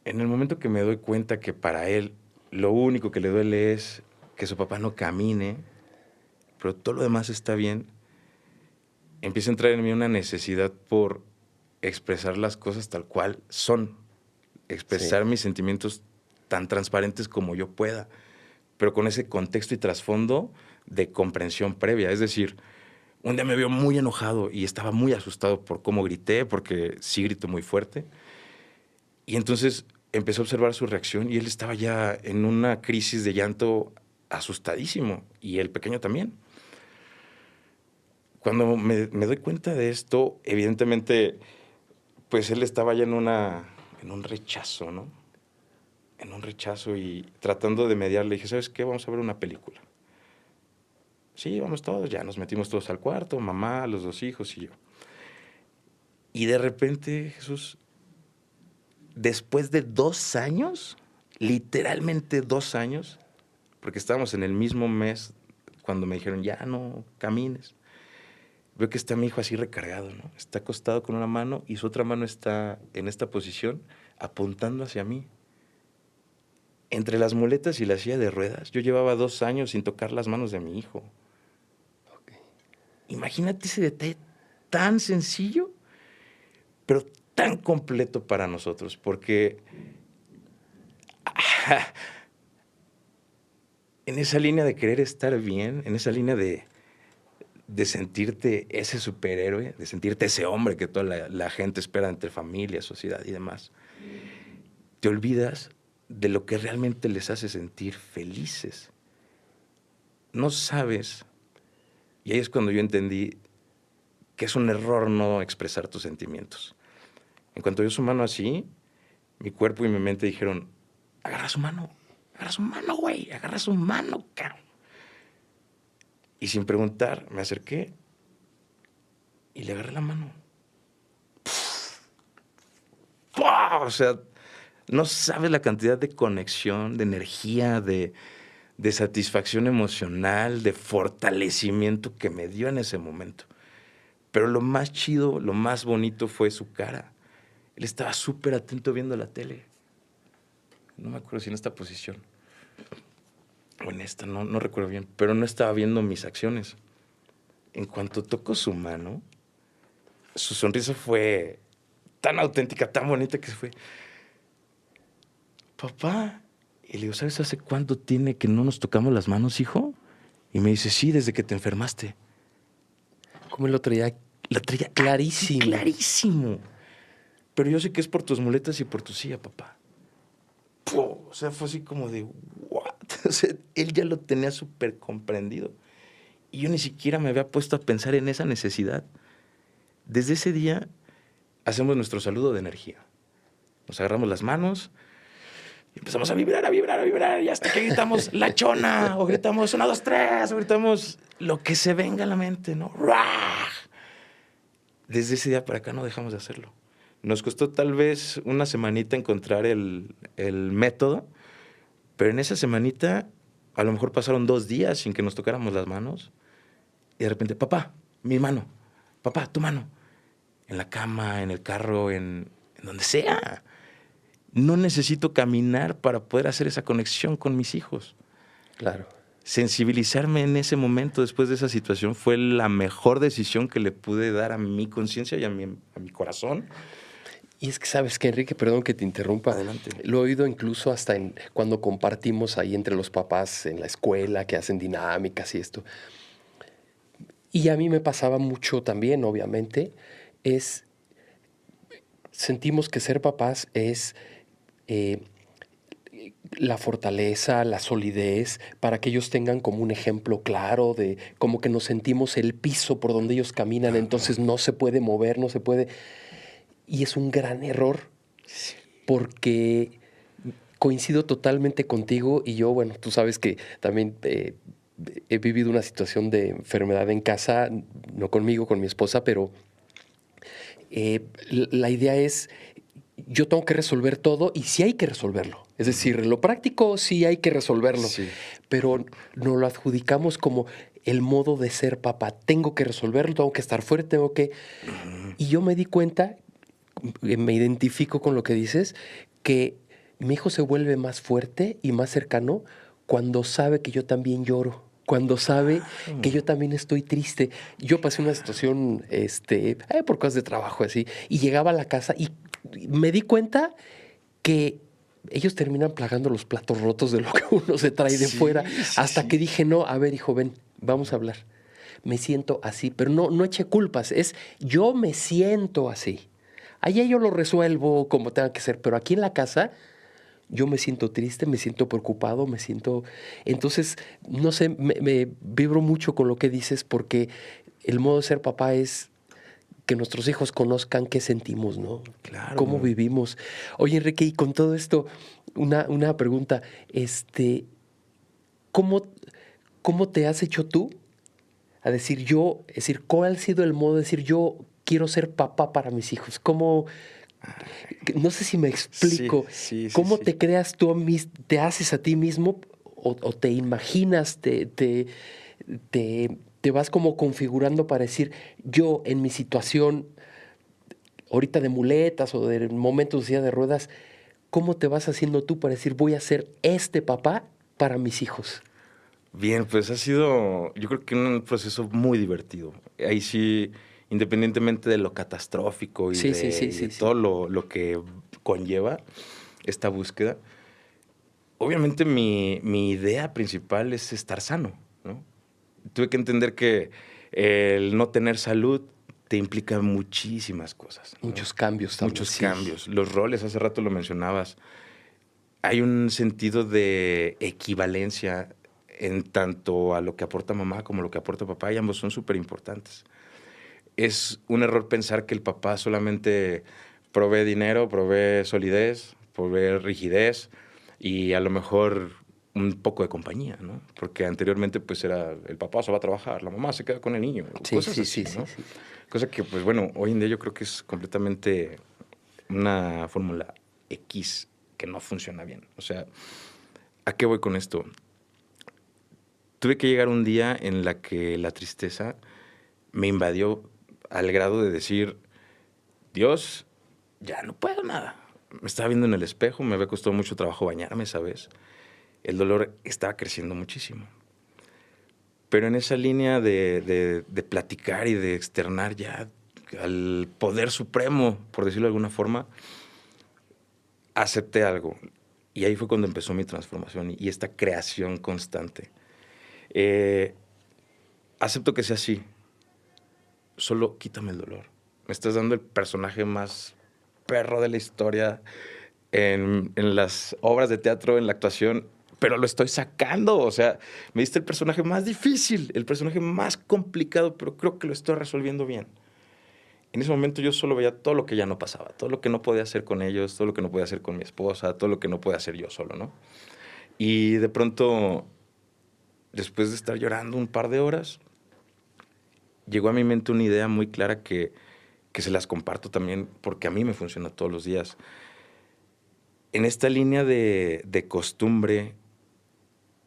En el momento que me doy cuenta que para él lo único que le duele es que su papá no camine, pero todo lo demás está bien, empieza a entrar en mí una necesidad por expresar las cosas tal cual son, expresar mis sentimientos tan transparentes como yo pueda, pero con ese contexto y trasfondo de comprensión previa. Es decir, un día me vio muy enojado y estaba muy asustado por cómo grité, porque sí grito muy fuerte. Y entonces empecé a observar su reacción y él estaba ya en una crisis de llanto asustadísimo, y el pequeño también. Cuando me doy cuenta de esto, evidentemente, pues él estaba ya en un rechazo, ¿no? En un rechazo, y tratando de mediar, le dije, ¿sabes qué? Vamos a ver una película. Sí, vamos todos, ya nos metimos todos al cuarto, mamá, los 2 hijos y yo. Y de repente, Jesús, después de 2 años, literalmente 2 años, porque estábamos en el mismo mes cuando me dijeron, ya no camines, veo que está mi hijo así recargado, ¿no? Está acostado con una mano y su otra mano está en esta posición apuntando hacia mí. Entre las muletas y la silla de ruedas, yo llevaba 2 años sin tocar las manos de mi hijo. Okay. Imagínate ese detalle tan sencillo, pero tan completo para nosotros, porque en esa línea de querer estar bien, en esa línea de sentirte ese superhéroe, de sentirte ese hombre que toda la gente espera entre familia, sociedad y demás, te olvidas de lo que realmente les hace sentir felices. No sabes, y ahí es cuando yo entendí que es un error no expresar tus sentimientos. En cuanto vio su mano así, mi cuerpo y mi mente dijeron, agarra su mano, güey, agarra su mano, cabrón. Y sin preguntar, me acerqué y le agarré la mano. ¡Puf! O sea, no sabes la cantidad de conexión, de energía, de satisfacción emocional, de fortalecimiento que me dio en ese momento. Pero lo más chido, lo más bonito fue su cara. Él estaba súper atento viendo la tele. No me acuerdo si en esta posición o en esta, no recuerdo bien, pero no estaba viendo mis acciones. En cuanto tocó su mano, su sonrisa fue tan auténtica, tan bonita, que se fue, papá. Y le digo, ¿sabes hace cuánto tiene que no nos tocamos las manos, hijo? Y me dice, sí, desde que te enfermaste. ¿Cómo lo traía? Lo traía clarísimo. Clarísimo. Pero yo sé que es por tus muletas y por tu silla, papá. ¡pum! O sea, fue así como de, ¿what? O sea, él ya lo tenía súper comprendido. Y yo ni siquiera me había puesto a pensar en esa necesidad. Desde ese día hacemos nuestro saludo de energía. Nos agarramos las manos y empezamos a vibrar, a vibrar, a vibrar. Y hasta que gritamos la chona, o gritamos 1, 2, 3, o gritamos lo que se venga a la mente, ¿no? ¡Ruah! Desde ese día para acá no dejamos de hacerlo. Nos costó tal vez una semanita encontrar el método, pero en esa semanita a lo mejor pasaron 2 días sin que nos tocáramos las manos. Y de repente, papá, mi mano, papá, tu mano. En la cama, en el carro, en donde sea. No necesito caminar para poder hacer esa conexión con mis hijos. Claro. Sensibilizarme en ese momento, después de esa situación, fue la mejor decisión que le pude dar a mi conciencia y a mi corazón. Y es que sabes que, Enrique, perdón que te interrumpa. Adelante. Lo he oído incluso hasta cuando compartimos ahí entre los papás en la escuela, que hacen dinámicas y esto. Y a mí me pasaba mucho también, obviamente, sentimos que ser papás es la fortaleza, la solidez, para que ellos tengan como un ejemplo claro de como que nos sentimos el piso por donde ellos caminan, entonces no se puede mover, no se puede. Y es un gran error, porque coincido totalmente contigo y yo, bueno, tú sabes que también he vivido una situación de enfermedad en casa, no conmigo, con mi esposa, pero la idea es, yo tengo que resolver todo y sí hay que resolverlo. Es decir, lo práctico sí hay que resolverlo, Sí. pero nos lo adjudicamos como el modo de ser papá. Tengo que resolverlo, tengo que estar fuerte, tengo que... Y yo me di cuenta, me identifico con lo que dices, que mi hijo se vuelve más fuerte y más cercano cuando sabe que yo también lloro, cuando sabe que yo también estoy triste. Yo pasé una situación por cosas de trabajo así, y llegaba a la casa y me di cuenta que ellos terminan plagando los platos rotos de lo que uno se trae de fuera, hasta que dije, no, a ver, hijo, ven, vamos a hablar. Me siento así, pero no eché culpas, yo me siento así. Allá yo lo resuelvo como tenga que ser, pero aquí en la casa yo me siento triste, me siento preocupado, me siento... Entonces, no sé, me vibro mucho con lo que dices, porque el modo de ser papá es que nuestros hijos conozcan qué sentimos, ¿no? Claro. Cómo vivimos. Oye, Enrique, y con todo esto, una pregunta. ¿Cómo te has hecho tú a decir cuál ha sido el modo de decir yo quiero ser papá para mis hijos? ¿Cómo? No sé si me explico. Sí, ¿Cómo te creas tú, te haces a ti mismo o te imaginas, te vas como configurando para decir, yo en mi situación ahorita de muletas o de momentos de silla de ruedas, ¿cómo te vas haciendo tú para decir, voy a ser este papá para mis hijos? Bien, pues ha sido, yo creo que un proceso muy divertido. Ahí sí, independientemente de lo catastrófico y de todo lo que conlleva esta búsqueda, obviamente mi idea principal es estar sano, ¿no? Tuve que entender que el no tener salud te implica muchísimas cosas, ¿no? Muchos cambios también. Muchos cambios. Los roles, hace rato lo mencionabas. Hay un sentido de equivalencia en tanto a lo que aporta mamá como lo que aporta papá, y ambos son súper importantes. Es un error pensar que el papá solamente provee dinero, provee solidez, provee rigidez y a lo mejor un poco de compañía, ¿no? Porque anteriormente pues era el papá se va a trabajar, la mamá se queda con el niño, cosas así, ¿no? Sí. Cosa que pues bueno, hoy en día yo creo que es completamente una fórmula X que no funciona bien. O sea, ¿a qué voy con esto? Tuve que llegar un día en la que la tristeza me invadió al grado de decir, Dios, ya no puedo nada. Me estaba viendo en el espejo, me había costado mucho trabajo bañarme, ¿sabes? El dolor estaba creciendo muchísimo. Pero en esa línea de platicar y de externar ya al poder supremo, por decirlo de alguna forma, acepté algo. Y ahí fue cuando empezó mi transformación y esta creación constante. Acepto que sea así. Solo quítame el dolor. Me estás dando el personaje más perro de la historia. en las obras de teatro, en la actuación, pero lo estoy sacando. O sea, me diste el personaje más difícil, el personaje más complicado, pero creo que lo estoy resolviendo bien. En ese momento yo solo veía todo lo que ya no pasaba, todo lo que no podía hacer con ellos, todo lo que no podía hacer con mi esposa, todo lo que no podía hacer yo solo, ¿no? Y de pronto, después de estar llorando un par de horas, llegó a mi mente una idea muy clara que se las comparto también porque a mí me funciona todos los días. En esta línea de costumbre,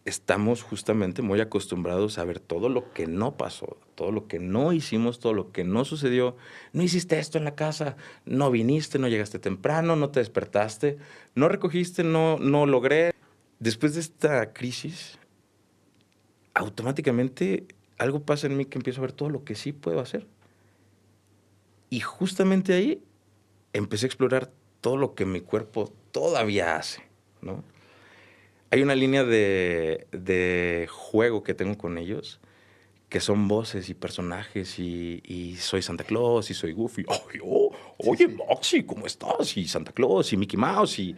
estamos justamente muy acostumbrados a ver todo lo que no pasó, todo lo que no hicimos, todo lo que no sucedió. No hiciste esto en la casa, no viniste, no llegaste temprano, no te despertaste, no recogiste, no logré. Después de esta crisis, automáticamente algo pasa en mí que empiezo a ver todo lo que sí puedo hacer. Y justamente ahí empecé a explorar todo lo que mi cuerpo todavía hace, ¿no? Hay una línea de juego que tengo con ellos, que son voces y personajes, y soy Santa Claus, y soy Goofy. Ay, oh, oye, Moxie, ¿cómo estás? Y Santa Claus, y Mickey Mouse, y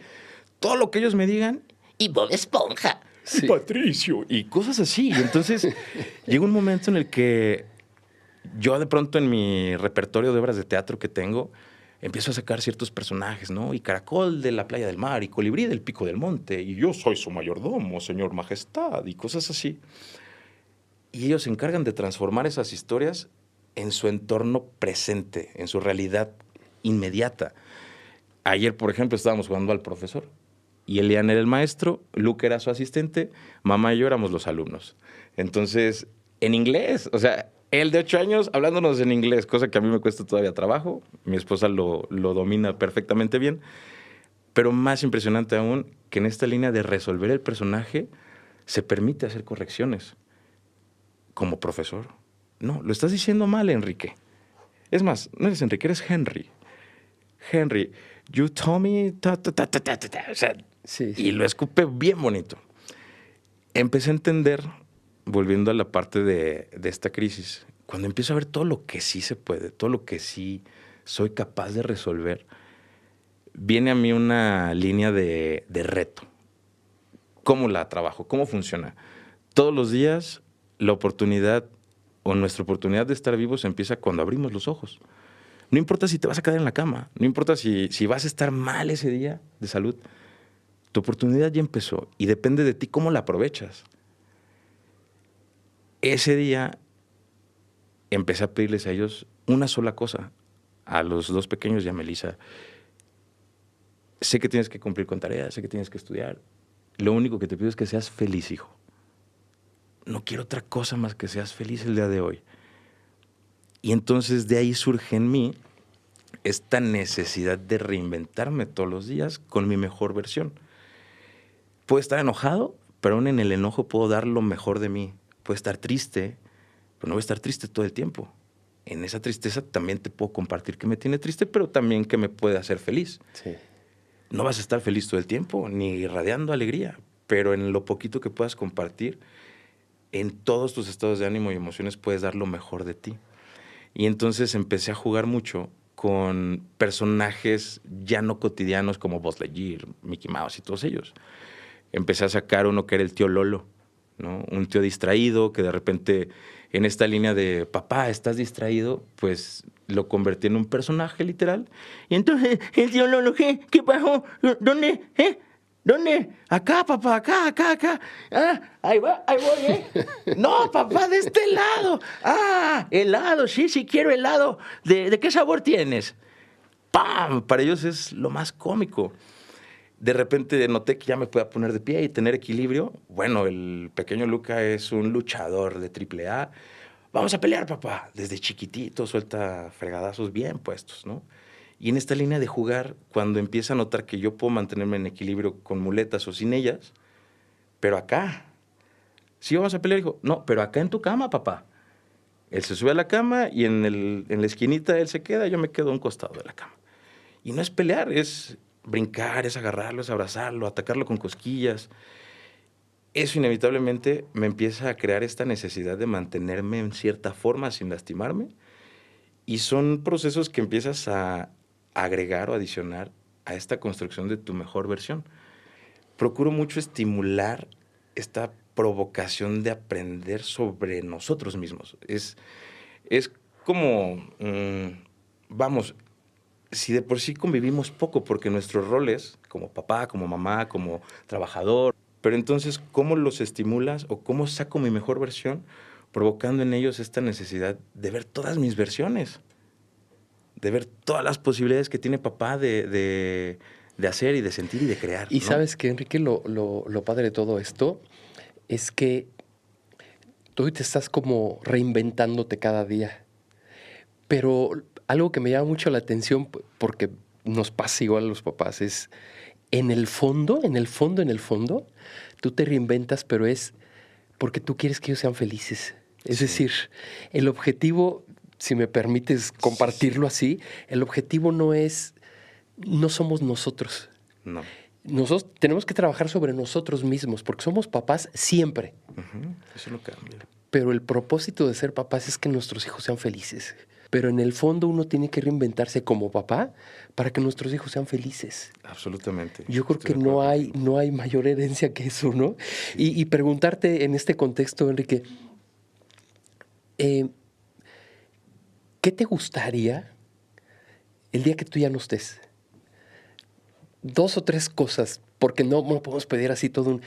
todo lo que ellos me digan. Y Bob Esponja. Sí. Y Patricio, y cosas así. Y entonces llega un momento en el que yo de pronto en mi repertorio de obras de teatro que tengo, empiezo a sacar ciertos personajes, ¿no? Y Caracol de la Playa del Mar, y Colibrí del Pico del Monte, y yo soy su mayordomo, señor majestad, y cosas así. Y ellos se encargan de transformar esas historias en su entorno presente, en su realidad inmediata. Ayer, por ejemplo, estábamos jugando al profesor, y Elian era el maestro, Luke era su asistente, mamá y yo éramos los alumnos. Entonces, en inglés, o sea, él de 8 años hablándonos en inglés, cosa que a mí me cuesta todavía trabajo. Mi esposa lo domina perfectamente bien. Pero más impresionante aún, que en esta línea de resolver el personaje se permite hacer correcciones. Como profesor. No, lo estás diciendo mal, Enrique. Es más, no eres Enrique, eres Henry. Henry, you told me... O sea, sí. Y lo escupe bien bonito. Empecé a entender, volviendo a la parte de esta crisis, cuando empiezo a ver todo lo que sí se puede, todo lo que sí soy capaz de resolver, viene a mí una línea de reto. ¿Cómo la trabajo? ¿Cómo funciona? Todos los días la oportunidad o nuestra oportunidad de estar vivos empieza cuando abrimos los ojos. No importa si te vas a quedar en la cama, no importa si vas a estar mal ese día de salud, tu oportunidad ya empezó y depende de ti cómo la aprovechas. Ese día empecé a pedirles a ellos una sola cosa, a los 2 pequeños y a Melissa. Sé que tienes que cumplir con tareas, sé que tienes que estudiar. Lo único que te pido es que seas feliz, hijo. No quiero otra cosa más que seas feliz el día de hoy. Y entonces de ahí surge en mí esta necesidad de reinventarme todos los días con mi mejor versión. Puedo estar enojado, pero aún en el enojo puedo dar lo mejor de mí. Puedo estar triste, pero no voy a estar triste todo el tiempo. En esa tristeza también te puedo compartir que me tiene triste, pero también que me puede hacer feliz. Sí. No vas a estar feliz todo el tiempo, ni irradiando alegría, pero en lo poquito que puedas compartir, en todos tus estados de ánimo y emociones puedes dar lo mejor de ti. Y entonces empecé a jugar mucho con personajes ya no cotidianos como Buzz Lightyear, Mickey Mouse y todos ellos. Empecé a sacar uno que era el tío Lolo, ¿no? Un tío distraído que de repente en esta línea de papá, ¿estás distraído? Pues lo convertí en un personaje literal. Y entonces, el tío Lolo, ¿qué pasó? ¿Dónde? ¿Dónde? Acá, papá, acá. Ah, ahí voy, No, papá, de este lado. Ah, helado, sí, quiero helado. ¿De qué sabor tienes? ¡Pam! Para ellos es lo más cómico. De repente noté que ya me podía poner de pie y tener equilibrio. Bueno, el pequeño Luca es un luchador de AAA. Vamos a pelear, papá. Desde chiquitito suelta fregadazos bien puestos, ¿no? Y en esta línea de jugar, cuando empieza a notar que yo puedo mantenerme en equilibrio con muletas o sin ellas, pero acá, ¿sí vamos a pelear? Dijo, no, pero acá en tu cama, papá. Él se sube a la cama y en la esquinita él se queda, yo me quedo a un costado de la cama. Y no es pelear, es brincar, es agarrarlo, es abrazarlo, atacarlo con cosquillas. Eso inevitablemente me empieza a crear esta necesidad de mantenerme en cierta forma sin lastimarme. Y son procesos que empiezas a agregar o adicionar a esta construcción de tu mejor versión. Procuro mucho estimular esta provocación de aprender sobre nosotros mismos. Es como, vamos, si de por sí convivimos poco, porque nuestros roles, como papá, como mamá, como trabajador, pero entonces, ¿cómo los estimulas o cómo saco mi mejor versión? Provocando en ellos esta necesidad de ver todas mis versiones, de ver todas las posibilidades que tiene papá de hacer y de sentir y de crear. Y ¿no? sabes que, Enrique, lo padre de todo esto es que tú te estás como reinventándote cada día. Pero algo que me llama mucho la atención, porque nos pasa igual a los papás, es en el fondo, tú te reinventas, pero es porque tú quieres que ellos sean felices. Es decir, el objetivo, si me permites compartirlo así, el objetivo no somos nosotros. No. Nosotros tenemos que trabajar sobre nosotros mismos, porque somos papás siempre. Eso lo cambia. Pero el propósito de ser papás es que nuestros hijos sean felices. Pero en el fondo uno tiene que reinventarse como papá para que nuestros hijos sean felices. Absolutamente. Yo creo que no hay mayor herencia que eso, ¿no? Sí. Y preguntarte en este contexto, Enrique, ¿qué te gustaría el día que tú ya no estés? 2 o 3 cosas, porque no podemos pedir así todo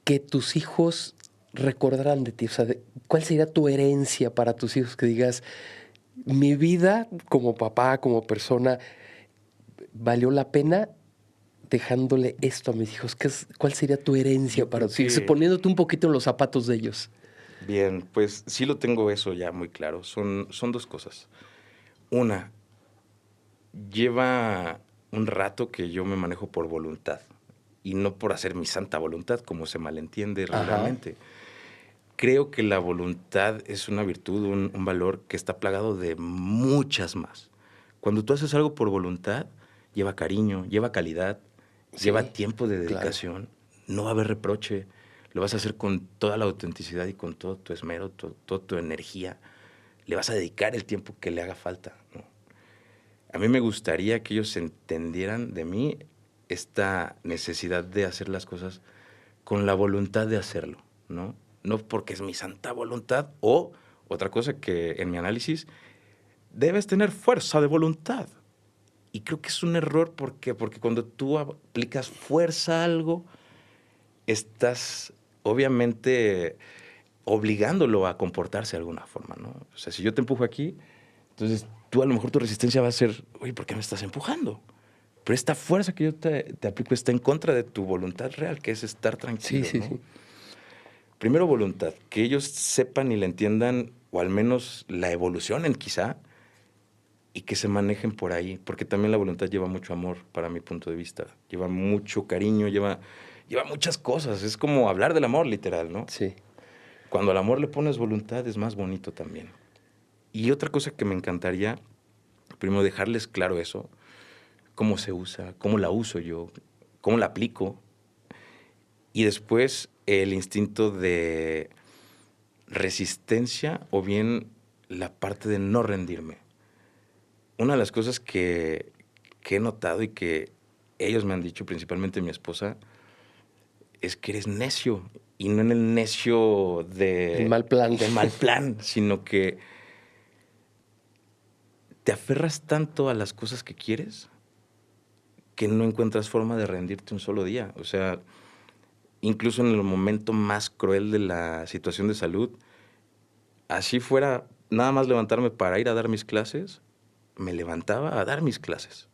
que tus hijos recordaran de ti. O sea, ¿cuál sería tu herencia para tus hijos? Que digas, mi vida como papá, como persona, valió la pena dejándole esto a mis hijos. ¿Cuál sería tu herencia para tus hijos? Poniéndote un poquito en los zapatos de ellos. Bien, pues sí lo tengo eso ya muy claro. Son 2 cosas. Una, lleva un rato que yo me manejo por voluntad y no por hacer mi santa voluntad, como se malentiende regularmente. Creo que la voluntad es una virtud, un valor que está plagado de muchas más. Cuando tú haces algo por voluntad, lleva cariño, lleva calidad, lleva tiempo de dedicación, claro. No va a haber reproche, lo vas a hacer con toda la autenticidad y con todo tu esmero, toda tu energía. Le vas a dedicar el tiempo que le haga falta, ¿no? A mí me gustaría que ellos entendieran de mí esta necesidad de hacer las cosas con la voluntad de hacerlo, ¿no? No porque es mi santa voluntad, o otra cosa que en mi análisis, debes tener fuerza de voluntad. Y creo que es un error porque cuando tú aplicas fuerza a algo, estás obviamente obligándolo a comportarse de alguna forma, ¿no? O sea, si yo te empujo aquí, entonces tú a lo mejor tu resistencia va a ser, oye, ¿por qué me estás empujando? Pero esta fuerza que yo te aplico está en contra de tu voluntad real, que es estar tranquilo, sí, ¿no? Sí. Primero, voluntad. Que ellos sepan y la entiendan, o al menos la evolucionen quizá, y que se manejen por ahí. Porque también la voluntad lleva mucho amor, para mi punto de vista. Lleva mucho cariño, lleva muchas cosas. Es como hablar del amor, literal, ¿no? Sí. Cuando al amor le pones voluntad, es más bonito también. Y otra cosa que me encantaría, primero dejarles claro eso, cómo se usa, cómo la uso yo, cómo la aplico. Y después el instinto de resistencia o bien la parte de no rendirme. Una de las cosas que he notado y que ellos me han dicho, principalmente mi esposa, es que eres necio. Y no en el necio El mal plan. del mal plan, sino que te aferras tanto a las cosas que quieres que no encuentras forma de rendirte un solo día. O sea, incluso en el momento más cruel de la situación de salud, así fuera nada más levantarme para ir a dar mis clases, me levantaba a dar mis clases.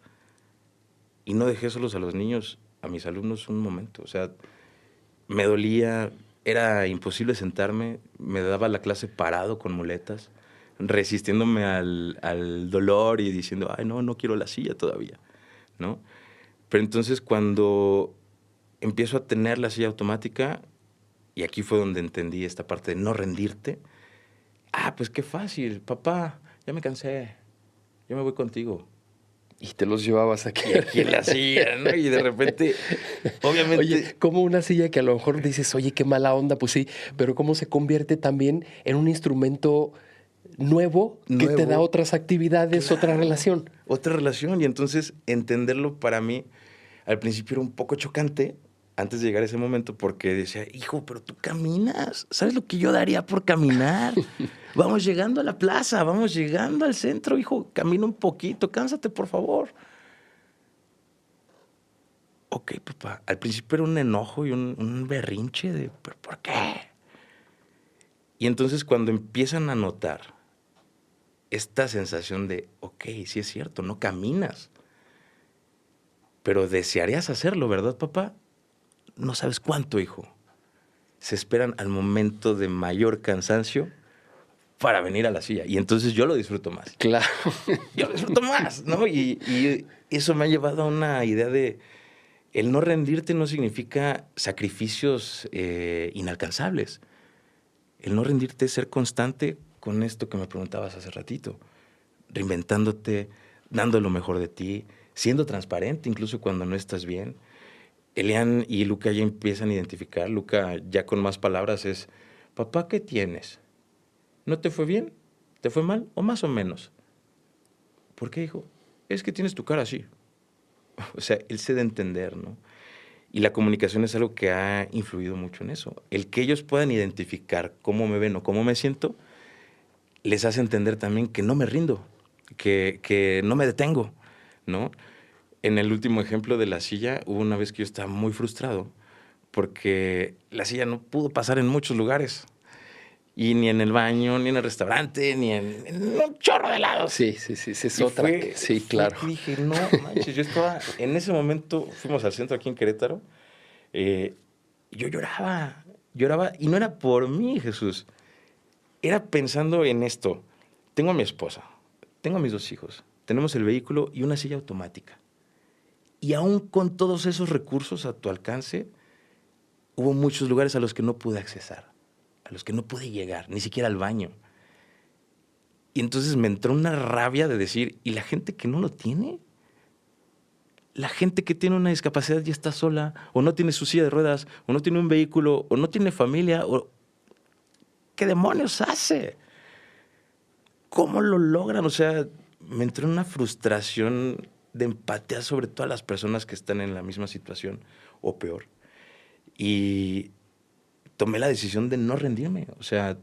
Y no dejé solos a los niños, a mis alumnos un momento. O sea, me dolía, era imposible sentarme, me daba la clase parado con muletas, resistiéndome al dolor y diciendo, ay, no quiero la silla todavía, ¿no? Pero entonces cuando empiezo a tener la silla automática, y aquí fue donde entendí esta parte de no rendirte, pues qué fácil, papá, ya me cansé, yo me voy contigo. Y te los llevabas aquí. Y aquí en la silla, ¿no? Y de repente, obviamente... Oye, como una silla que a lo mejor dices, oye, qué mala onda, pues sí, pero cómo se convierte también en un instrumento nuevo que te da otras actividades, claro, otra relación. Otra relación. Y entonces entenderlo para mí al principio era un poco chocante antes de llegar a ese momento porque decía, hijo, pero tú caminas. ¿Sabes lo que yo daría por caminar? Vamos llegando a la plaza, vamos llegando al centro, hijo, camina un poquito, cánsate, por favor. Ok, papá. Al principio era un enojo y un berrinche de, ¿pero por qué? Y entonces cuando empiezan a notar esta sensación de, ok, sí es cierto, no caminas, pero desearías hacerlo, ¿verdad, papá? No sabes cuánto, hijo. Se esperan al momento de mayor cansancio para venir a la silla. Y entonces yo lo disfruto más. Claro. Yo lo disfruto más, ¿no? Y eso me ha llevado a una idea de el no rendirte no significa sacrificios inalcanzables. El no rendirte es ser constante con esto que me preguntabas hace ratito. Reinventándote, dando lo mejor de ti, siendo transparente incluso cuando no estás bien. Elian y Luca ya empiezan a identificar. Luca ya con más palabras es, papá, ¿qué tienes? ¿No te fue bien? ¿Te fue mal? ¿O más o menos? ¿Por qué, hijo? Es que tienes tu cara así. O sea, él se da a entender, ¿no? Y la comunicación es algo que ha influido mucho en eso. El que ellos puedan identificar cómo me ven o cómo me siento, les hace entender también que no me rindo, que no me detengo, ¿no? En el último ejemplo de la silla, hubo una vez que yo estaba muy frustrado porque la silla no pudo pasar en muchos lugares. Y ni en el baño, ni en el restaurante, ni en un chorro de lados. Sí, es otra. Sí, claro. Y dije, no manches, yo estaba, en ese momento, fuimos al centro aquí en Querétaro, yo lloraba, y no era por mí, Jesús. Era pensando en esto. Tengo a mi esposa, tengo a mis 2 hijos, tenemos el vehículo y una silla automática. Y aún con todos esos recursos a tu alcance, hubo muchos lugares a los que no pude accesar, a los que no pude llegar, ni siquiera al baño. Y entonces me entró una rabia de decir, ¿y la gente que no lo tiene? La gente que tiene una discapacidad ya está sola, o no tiene su silla de ruedas, o no tiene un vehículo, o no tiene familia, o ¿qué demonios hace? ¿Cómo lo logran? O sea, me entró una frustración de empatía sobre todas las personas que están en la misma situación, o peor. Y tomé la decisión de no rendirme. O sea,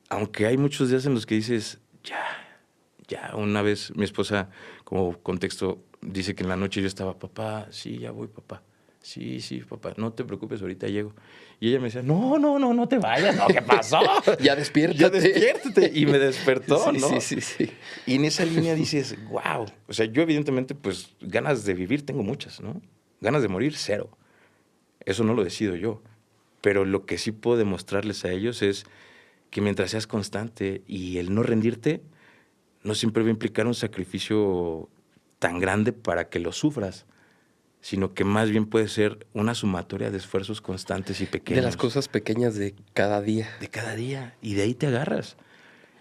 aunque hay muchos días en los que dices, ya, una vez mi esposa, como contexto, dice que en la noche yo estaba, papá, sí, ya voy, papá. Sí, papá, no te preocupes, ahorita llego. Y ella me decía, no te vayas, no, ¿qué pasó? Ya despiértate. Ya despiértate. Y me despertó, sí, ¿no? Sí. Y en esa línea dices, wow. O sea, yo evidentemente, pues, ganas de vivir tengo muchas, ¿no? Ganas de morir, 0. Eso no lo decido yo. Pero lo que sí puedo demostrarles a ellos es que mientras seas constante y el no rendirte, no siempre va a implicar un sacrificio tan grande para que lo sufras, sino que más bien puede ser una sumatoria de esfuerzos constantes y pequeños. De las cosas pequeñas de cada día. De cada día. Y de ahí te agarras.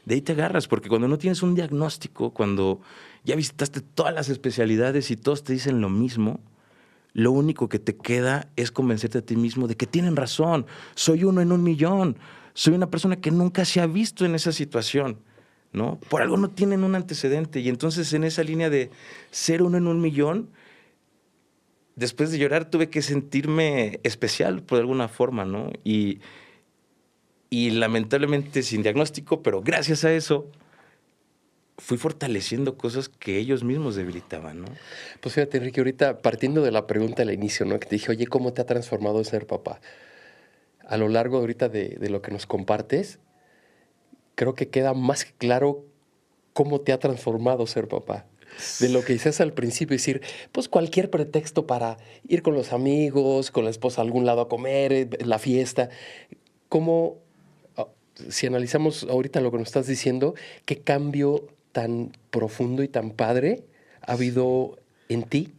De ahí te agarras, porque cuando no tienes un diagnóstico, cuando ya visitaste todas las especialidades y todos te dicen lo mismo, lo único que te queda es convencerte a ti mismo de que tienen razón. Soy 1 en 1,000,000. Soy una persona que nunca se ha visto en esa situación, ¿no? Por algo no tienen un antecedente. Y entonces en esa línea de ser 1 en 1,000,000, después de llorar tuve que sentirme especial por alguna forma, ¿no? Y lamentablemente sin diagnóstico, pero gracias a eso fui fortaleciendo cosas que ellos mismos debilitaban, ¿no? Pues fíjate, Enrique, ahorita partiendo de la pregunta al inicio, ¿no? Que te dije, oye, ¿cómo te ha transformado ser papá? A lo largo ahorita de lo que nos compartes, creo que queda más claro cómo te ha transformado ser papá. De lo que dices al principio, decir, pues cualquier pretexto para ir con los amigos, con la esposa a algún lado a comer, la fiesta. ¿Cómo, si analizamos ahorita lo que nos estás diciendo, qué cambio tan profundo y tan padre ha habido en ti?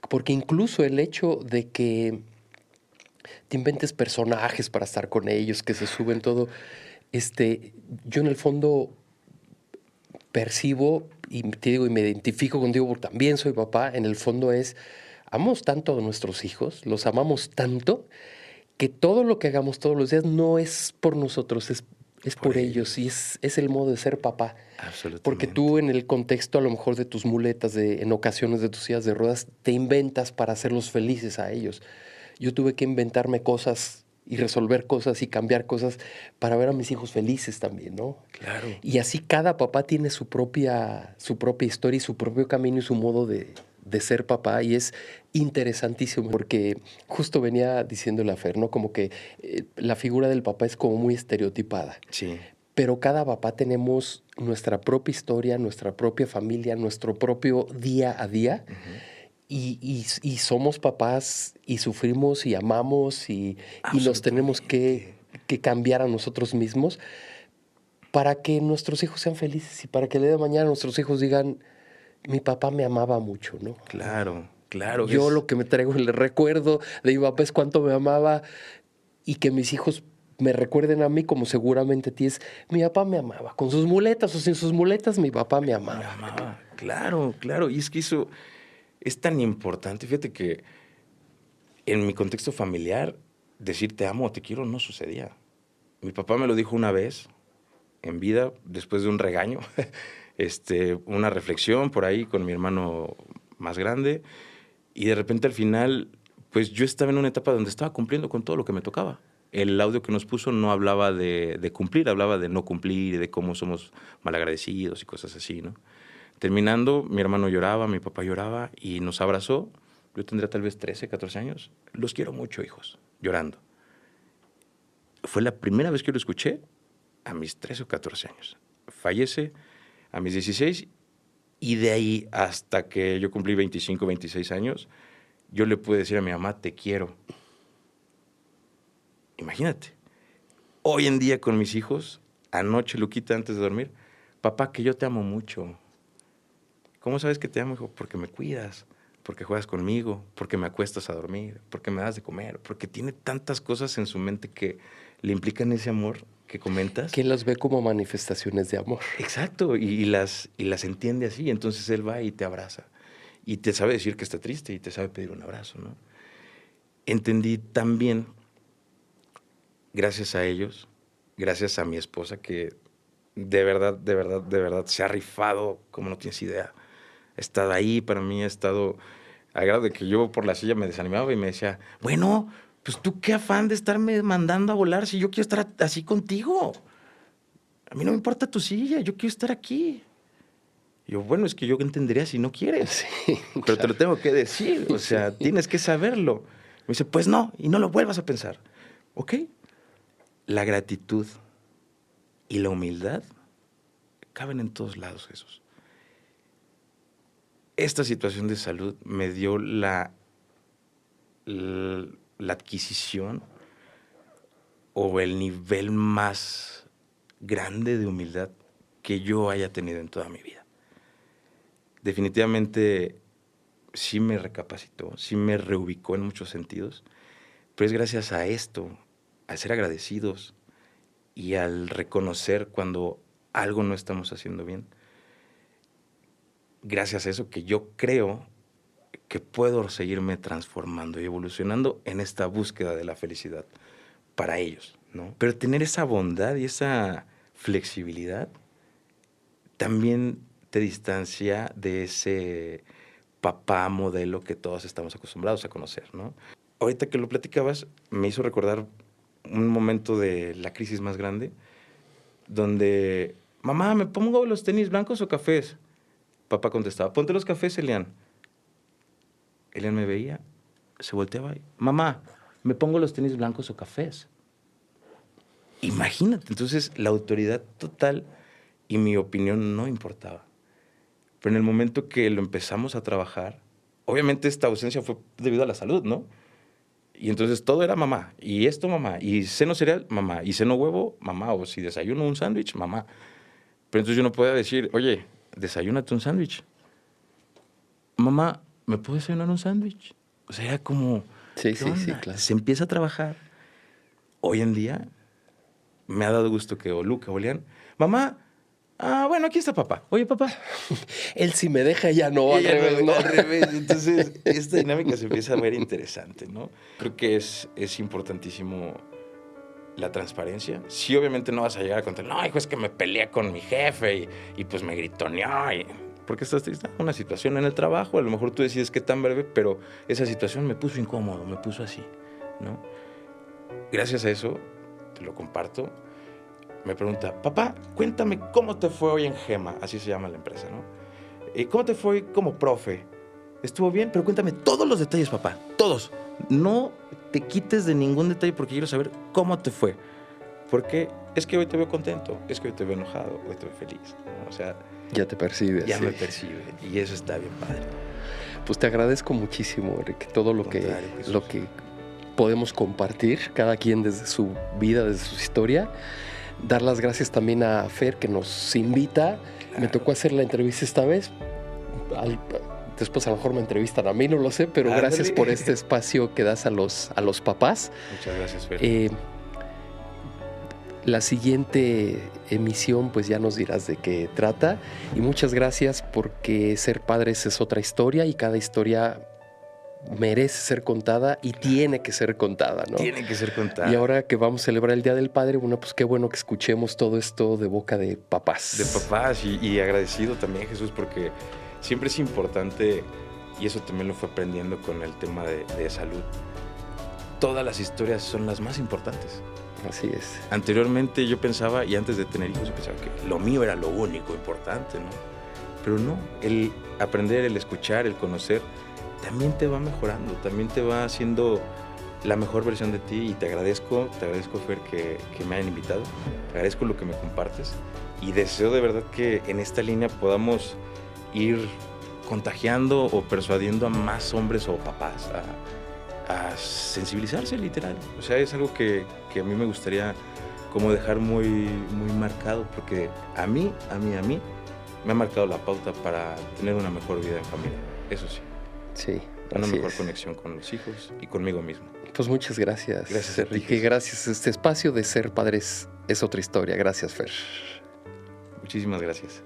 Porque incluso el hecho de que te inventes personajes para estar con ellos, que se suben todo, yo en el fondo percibo y te digo y me identifico contigo porque también soy papá. En el fondo amamos tanto a nuestros hijos, los amamos tanto que todo lo que hagamos todos los días no es por nosotros, es es por ellos y es el modo de ser papá. Absolutamente. Porque tú en el contexto a lo mejor de tus muletas, en ocasiones de tus sillas de ruedas, te inventas para hacerlos felices a ellos. Yo tuve que inventarme cosas y resolver cosas y cambiar cosas para ver a mis hijos felices también, ¿no? Claro. Y así cada papá tiene su propia historia y su propio camino y su modo de ser papá, y es interesantísimo porque justo venía diciéndole a Fer, ¿no? Como que la figura del papá es como muy estereotipada. Sí. Pero cada papá tenemos nuestra propia historia, nuestra propia familia, nuestro propio día a día. Y somos papás y sufrimos y amamos y nos tenemos que cambiar a nosotros mismos para que nuestros hijos sean felices y para que el día de mañana nuestros hijos digan, mi papá me amaba mucho, ¿no? Claro, claro. Yo lo que me traigo el recuerdo de mi papá es cuánto me amaba, y que mis hijos me recuerden a mí como seguramente a ti es, mi papá me amaba, con sus muletas o sin sus muletas, mi papá me amaba. Me amaba, claro, claro. Y es que eso es tan importante. Fíjate que en mi contexto familiar, decir te amo o te quiero no sucedía. Mi papá me lo dijo una vez en vida, después de un regaño, una reflexión por ahí con mi hermano más grande, y de repente al final, pues yo estaba en una etapa donde estaba cumpliendo con todo lo que me tocaba. El audio que nos puso no hablaba de cumplir, hablaba de no cumplir y de cómo somos malagradecidos y cosas así, ¿no? Terminando, mi hermano lloraba, mi papá lloraba y nos abrazó. Yo tendría tal vez 13, 14 años. Los quiero mucho, hijos, llorando. Fue la primera vez que lo escuché a mis 13 o 14 años. Fallece a mis 16 y de ahí hasta que yo cumplí 25, 26 años, yo le pude decir a mi mamá, te quiero. Imagínate. Hoy en día con mis hijos, anoche, Luquita, antes de dormir, papá, que yo te amo mucho. ¿Cómo sabes que te amo, hijo? Porque me cuidas, porque juegas conmigo, porque me acuestas a dormir, porque me das de comer, porque tiene tantas cosas en su mente que le implican ese amor que comentas. Que las ve como manifestaciones de amor. Exacto, y las entiende así. Entonces él va y te abraza y te sabe decir que está triste y te sabe pedir un abrazo, ¿no? Entendí también, gracias a ellos, gracias a mi esposa, que de verdad se ha rifado como no tienes idea. Ha estado ahí para mí, ha estado a grado de que yo por la silla me desanimaba y me decía, bueno, pues tú qué afán de estarme mandando a volar si yo quiero estar así contigo. A mí no me importa tu silla, yo quiero estar aquí. Y yo, bueno, es que yo entendería si no quieres, sí, pero claro, te lo tengo que decir, o sea, sí, tienes que saberlo. Me dice, pues no, y no lo vuelvas a pensar. ¿Ok? La gratitud y la humildad caben en todos lados, Jesús. Esta situación de salud me dio la adquisición o el nivel más grande de humildad que yo haya tenido en toda mi vida. Definitivamente sí me recapacitó, sí me reubicó en muchos sentidos, pero es gracias a esto, al ser agradecidos y al reconocer cuando algo no estamos haciendo bien, gracias a eso que yo creo que puedo seguirme transformando y evolucionando en esta búsqueda de la felicidad para ellos, ¿no? Pero tener esa bondad y esa flexibilidad también te distancia de ese papá modelo que todos estamos acostumbrados a conocer, ¿no? Ahorita que lo platicabas, me hizo recordar un momento de la crisis más grande, donde, mamá, ¿me pongo los tenis blancos o cafés? Papá contestaba, ponte los cafés, Elian. Elian me veía, se volteaba y, mamá, ¿me pongo los tenis blancos o cafés? Imagínate, entonces la autoridad total y mi opinión no importaba. Pero en el momento que lo empezamos a trabajar, obviamente esta ausencia fue debido a la salud, ¿no? Y entonces todo era mamá, y esto mamá, y seno cereal, mamá, y seno huevo, mamá, o si desayuno un sándwich, mamá. Pero entonces yo no podía decir, oye, desayúnate un sándwich. Mamá, ¿me puedo desayunar un sándwich? O sea, era como, sí, claro. Se empieza a trabajar. Hoy en día me ha dado gusto que o Luca o Elian, mamá, bueno, aquí está papá. Oye, papá. Él si me deja ya no, al revés, ¿no? Al revés. Entonces, esta dinámica se empieza a ver interesante, ¿no? Creo que es importantísimo la transparencia. Sí, obviamente no vas a llegar a contar, no, hijo, es que me peleé con mi jefe y pues me gritoneó. Porque estás triste. Una situación en el trabajo, a lo mejor tú decides qué tan breve, pero esa situación me puso incómodo, me puso así, ¿no? Gracias a eso, te lo comparto. Me pregunta, papá, cuéntame cómo te fue hoy en Gema, así se llama la empresa, ¿no? ¿Cómo te fue hoy como profe? ¿Estuvo bien? Pero cuéntame todos los detalles, papá, todos. No te quites de ningún detalle porque quiero saber cómo te fue. Porque es que hoy te veo contento, es que hoy te veo enojado, hoy te veo feliz, ¿no? O sea, ya te percibes. Ya me percibe y eso está bien padre. Pues te agradezco muchísimo, Enrique, todo lo que podemos compartir, cada quien desde su vida, desde su historia. Dar las gracias también a Fer, que nos invita. Claro. Me tocó hacer la entrevista esta vez. Después a lo mejor me entrevistan a mí, no lo sé, pero gracias por este espacio que das a los papás. Muchas gracias, Fer. La siguiente emisión pues ya nos dirás de qué trata, y muchas gracias porque ser padres es otra historia y cada historia merece ser contada y tiene que ser contada, ¿no? Tiene que ser contada. Y ahora que vamos a celebrar el Día del Padre, bueno, pues qué bueno que escuchemos todo esto de boca de papás. De papás y agradecido también, Jesús, porque siempre es importante, y eso también lo fue aprendiendo con el tema de salud, todas las historias son las más importantes. Así es. Anteriormente yo pensaba, y antes de tener hijos, yo pensaba que lo mío era lo único importante, ¿no? Pero no, el aprender, el escuchar, el conocer, también te va mejorando, también te va haciendo la mejor versión de ti. Y te agradezco, Fer, que me hayan invitado. Te agradezco lo que me compartes. Y deseo de verdad que en esta línea podamos ir contagiando o persuadiendo a más hombres o papás a sensibilizarse, literal. O sea, es algo que a mí me gustaría como dejar muy, muy marcado, porque a mí me ha marcado la pauta para tener una mejor vida en familia, eso sí. Sí, una mejor conexión con los hijos y conmigo mismo. Pues muchas gracias. Gracias, Enrique. Gracias a este espacio de Ser Padres es otra historia. Gracias, Fer. Muchísimas gracias.